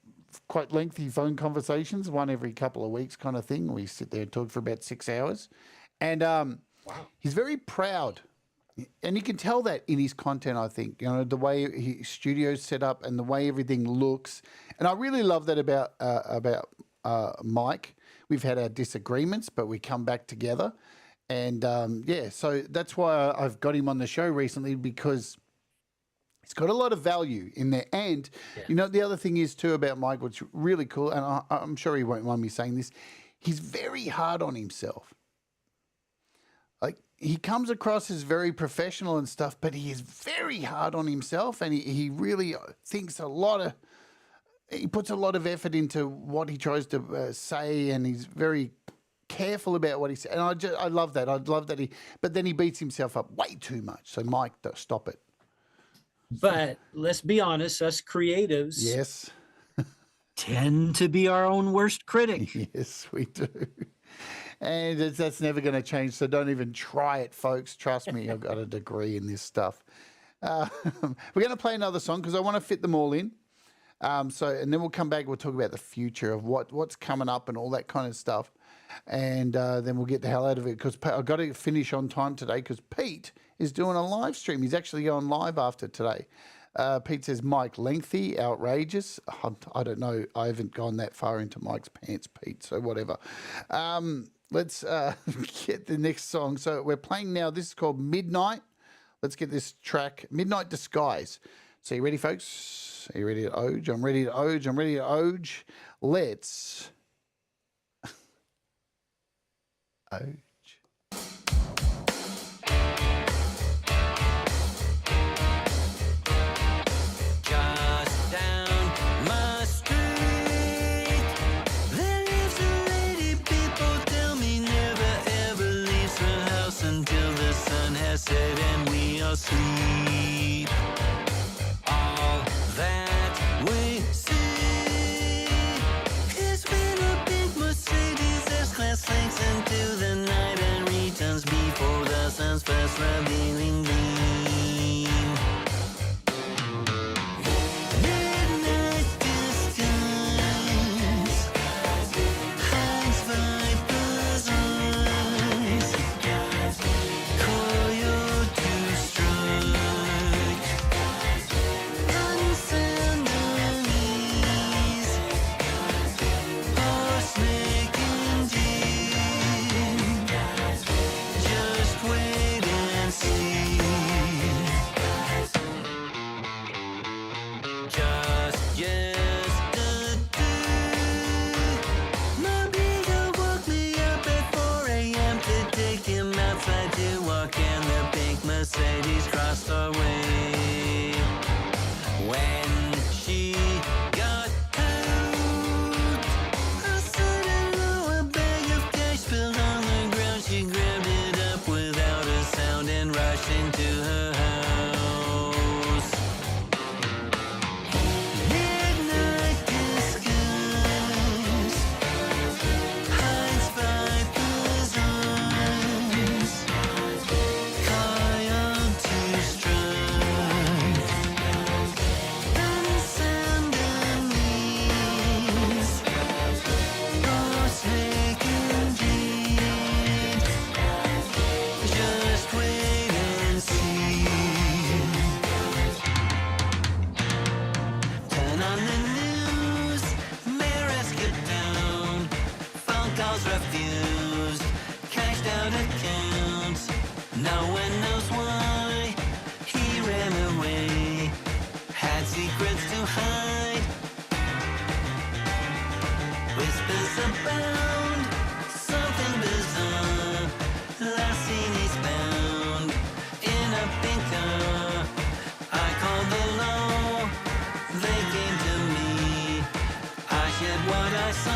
quite lengthy phone conversations, one every couple of weeks kind of thing. We sit there and talk for about 6 hours. And he's very proud. And you can tell that in his content, I think, you know, the way his studio's set up and the way everything looks. And I really love that about Mike. We've had our disagreements, but we come back together. And so that's why I've got him on the show recently, because it's got a lot of value in there. And, you know, the other thing is too about Mike, what's really cool, and I'm sure he won't mind me saying this, he's very hard on himself. Like, he comes across as very professional and stuff, but he is very hard on himself, and he really thinks he puts a lot of effort into what he tries to say, and he's very careful about what he says. And I love that. I love that but then he beats himself up way too much. So Mike, stop it. But let's be honest, us creatives Yes. tend to be our own worst critic. Yes, we do. And that's never going to change. So don't even try it, folks. Trust me, I've got a degree in this stuff. We're going to play another song because I want to fit them all in. And then we'll come back. We'll talk about the future of what's coming up and all that kind of stuff. And then we'll get the hell out of it, because I've got to finish on time today, because Pete is doing a live stream. He's actually going live after today. Pete says, Mike, lengthy, outrageous. I don't know. I haven't gone that far into Mike's pants, Pete, so whatever. Let's get the next song. So we're playing now. This is called Midnight. Let's get this track, Midnight Disguise. So you ready, folks? Are you ready to oge? I'm ready to oge. I'm ready to oge. Let's oge. Just down my street, there lives a lady. People tell me never ever leaves her house until the sun has set and we are asleep. All that we see is when a big Mercedes S-Class sinks into the night and returns before the sun's first revealing gleam. Midnight disguise hides viper's eyes. Coyote strike on sandalies, or snake indeed. Just wait and see. No one knows why he ran away. Had secrets to hide. Whispers abound, something bizarre. Last seen he's found in a pink car. I called the law, they came to me. I shared what I saw.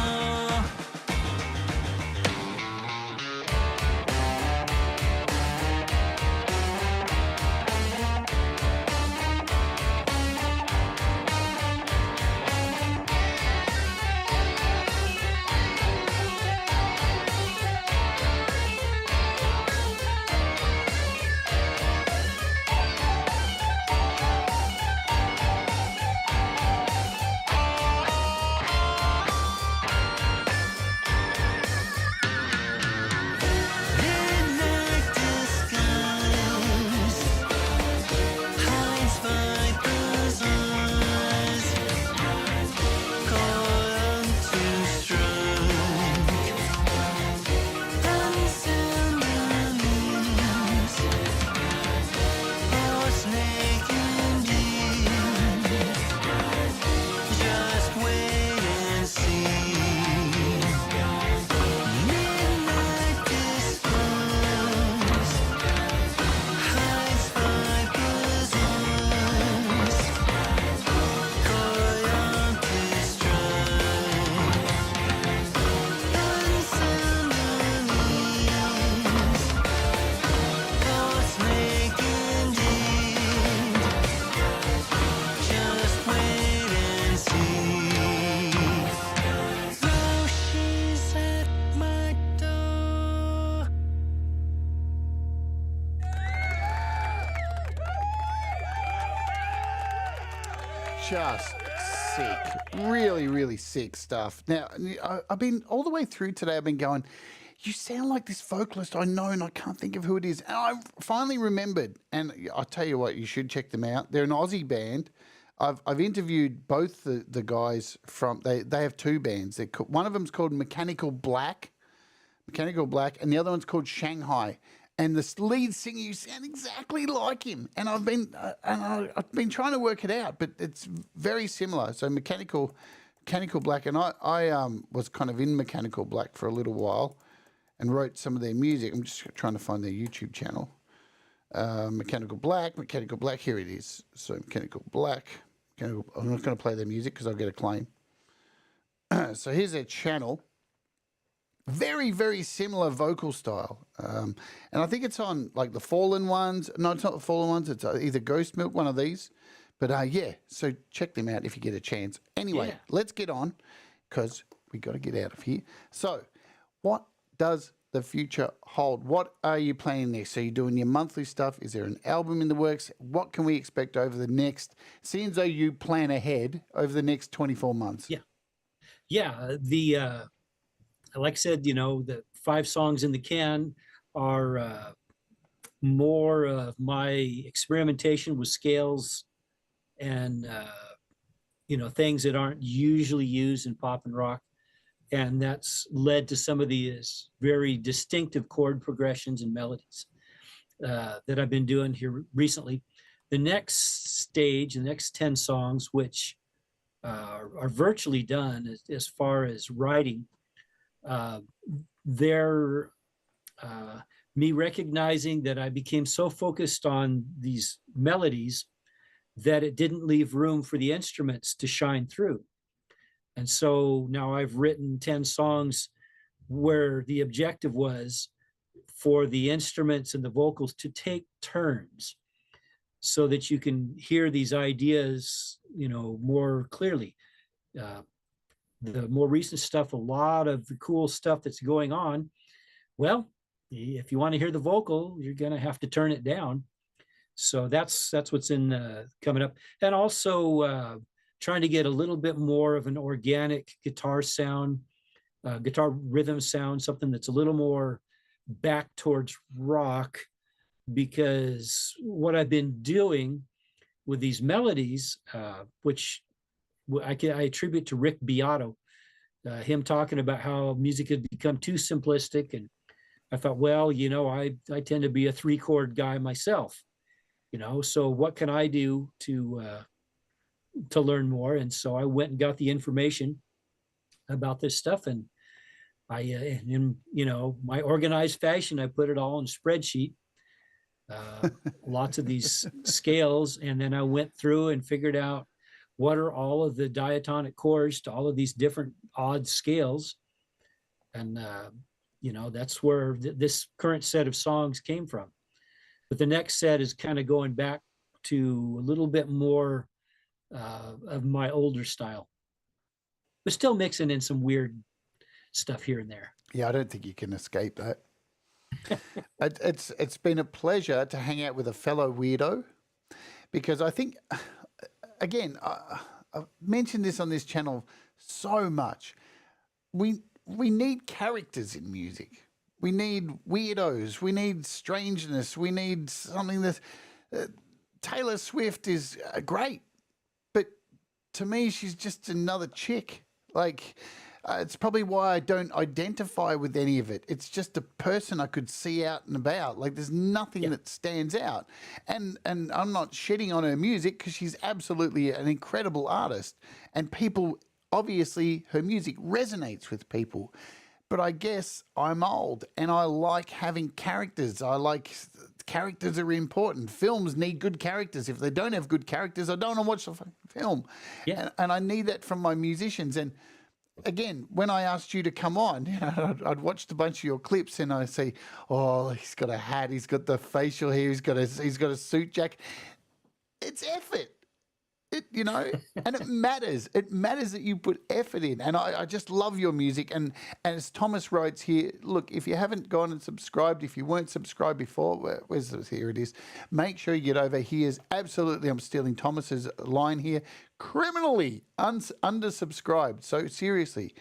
Just sick. Really, really sick stuff. Now, I've been all the way through today, I've been going, you sound like this vocalist I know and I can't think of who it is. And I finally remembered. And I'll tell you what, you should check them out. They're an Aussie band. I've interviewed both the guys from, they have two bands. One of them's called Mechanical Black, and the other one's called Shanghai. And the lead singer, you sound exactly like him. And I've been trying to work it out, but it's very similar. So Mechanical Black, and I was kind of in Mechanical Black for a little while, and wrote some of their music. I'm just trying to find their YouTube channel. Mechanical Black. Here it is. So Mechanical Black. I'm not going to play their music because I'll get a claim. So here's their channel. Very, very similar vocal style. And I think it's on like the Fallen Ones. No, it's not the Fallen Ones. It's either Ghost Milk, one of these. But yeah, so check them out if you get a chance. Anyway, Let's get on because we got to get out of here. So what does the future hold? What are you planning next? So you're doing your monthly stuff. Is there an album in the works? What can we expect over the next, seems though you plan ahead over the next 24 months? Yeah. Like I said, the 5 songs in the can are more of my experimentation with scales and, things that aren't usually used in pop and rock. And that's led to some of these very distinctive chord progressions and melodies that I've been doing here recently. The next stage, the next 10 songs, which are virtually done as far as writing, they're me recognizing that I became so focused on these melodies that it didn't leave room for the instruments to shine through. And so now I've written 10 songs where the objective was for the instruments and the vocals to take turns so that you can hear these ideas, more clearly. The more recent stuff, a lot of the cool stuff that's going on, well, if you want to hear the vocal, you're going to have to turn it down. So that's what's in coming up. And also trying to get a little bit more of an organic guitar sound, guitar rhythm sound, something that's a little more back towards rock, because what I've been doing with these melodies, which I attribute to Rick Beato, him talking about how music had become too simplistic and I thought, well, I tend to be a 3-chord guy myself, so what can I do to learn more? And so I went and got the information about this stuff, and in my organized fashion, I put it all in a spreadsheet, lots of these scales, and then I went through and figured out what are all of the diatonic chords to all of these different odd scales, and that's where this current set of songs came from. But the next set is kind of going back to a little bit more of my older style, but still mixing in some weird stuff here and there. Yeah, I don't think you can escape that. It's been a pleasure to hang out with a fellow weirdo, because I think, again, I've mentioned this on this channel so much. We need characters in music. We need weirdos. We need strangeness. We need something that Taylor Swift is great, but to me, she's just another chick. Like, it's probably why I don't identify with any of it. It's just a person I could see out and about. Like, there's nothing that stands out. And I'm not shitting on her music, because she's absolutely an incredible artist. And people, obviously, her music resonates with people. But I guess I'm old and I like having characters. Characters are important. Films need good characters. If they don't have good characters, I don't want to watch the film. Yeah. And I need that from my musicians. And again, when I asked you to come on, I'd watched a bunch of your clips and I say, oh, he's got a hat, he's got the facial hair, he's got a suit jacket. It's effort. And it matters. It matters that you put effort in. And I just love your music. And as Thomas writes here, look, if you haven't gone and subscribed, if you weren't subscribed before, where's this? Here it is. Make sure you get over here. Absolutely, I'm stealing Thomas's line here. Criminally undersubscribed. So seriously,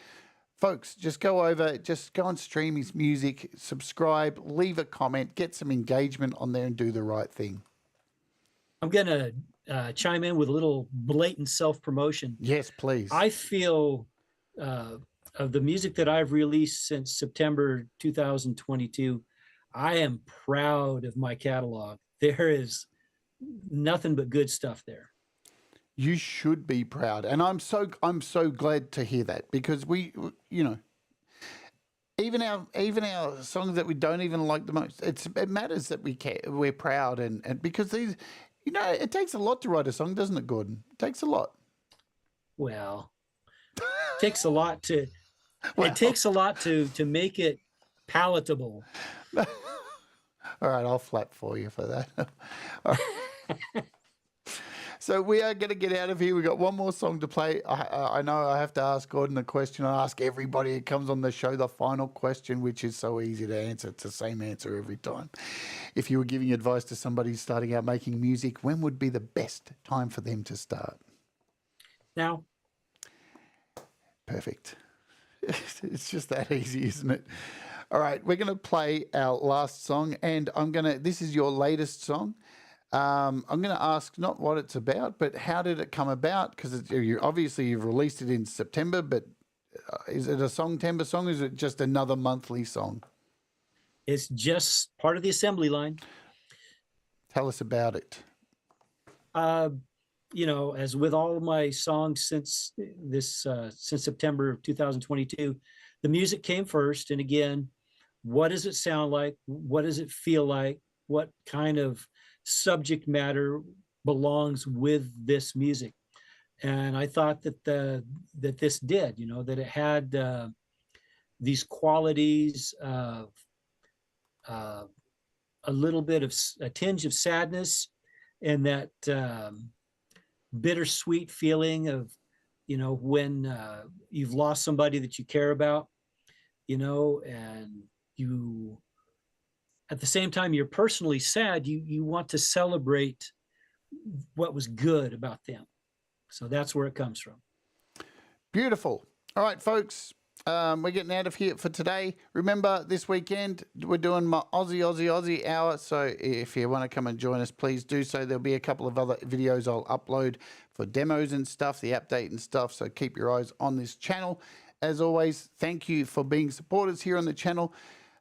folks, just go over, just go and stream his music, subscribe, leave a comment, get some engagement on there and do the right thing. I'm going to chime in with a little blatant self-promotion. Yes, please. I feel of the music that I've released since September 2022, I am proud of my catalog. There is nothing but good stuff there. You should be proud. And I'm so glad to hear that, because we, even our songs that we don't even like the most, it matters that we're proud, and because these, it takes a lot to write a song, doesn't it, Gordon? It takes a lot. Well, it takes a lot to it takes a lot to make it palatable. All right, I'll flap for you for that. All right. So we are going to get out of here. We've got one more song to play. I know I have to ask Gordon a question. I ask everybody who comes on the show the final question, which is so easy to answer. It's the same answer every time. If you were giving advice to somebody starting out making music, when would be the best time for them to start? Now. Perfect. It's just that easy, isn't it? All right, we're going to play our last song, and this is your latest song. I'm going to ask not what it's about, but how did it come about? Because obviously you've released it in September, but is it a Songtember song? Or is it just another monthly song? It's just part of the assembly line. Tell us about it. As with all of my songs since September of 2022, the music came first. And again, what does it sound like? What does it feel like? What kind of subject matter belongs with this music? And I thought that this did, that it had these qualities of a little bit of a tinge of sadness, and that bittersweet feeling of, when you've lost somebody that you care about, and you, at the same time, you're personally sad. You want to celebrate what was good about them. So that's where it comes from. Beautiful. All right, folks, we're getting out of here for today. Remember, this weekend, we're doing my Aussie hour. So if you want to come and join us, please do so. There'll be a couple of other videos I'll upload for demos and stuff, the update and stuff. So keep your eyes on this channel. As always, thank you for being supporters here on the channel.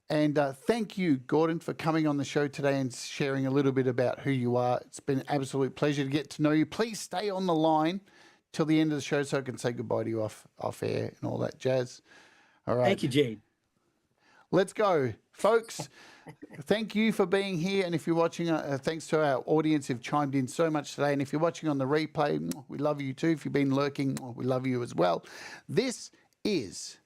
And thank you, Gordon, for coming on the show today and sharing a little bit about who you are. It's been an absolute pleasure to get to know you. Please stay on the line till the end of the show so I can say goodbye to you off air and all that jazz. All right. Thank you, Jade. Let's go, folks. Thank you for being here. And if you're watching, thanks to our audience who've chimed in so much today. And if you're watching on the replay, we love you too. If you've been lurking, we love you as well. This is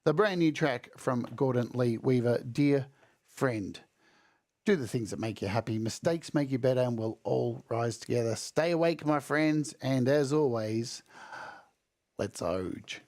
the brand new track from Gordon Lee Weaver, Dear Friend. Do the things that make you happy. Mistakes make you better, and we'll all rise together. Stay awake, my friends. And as always, let's Oge.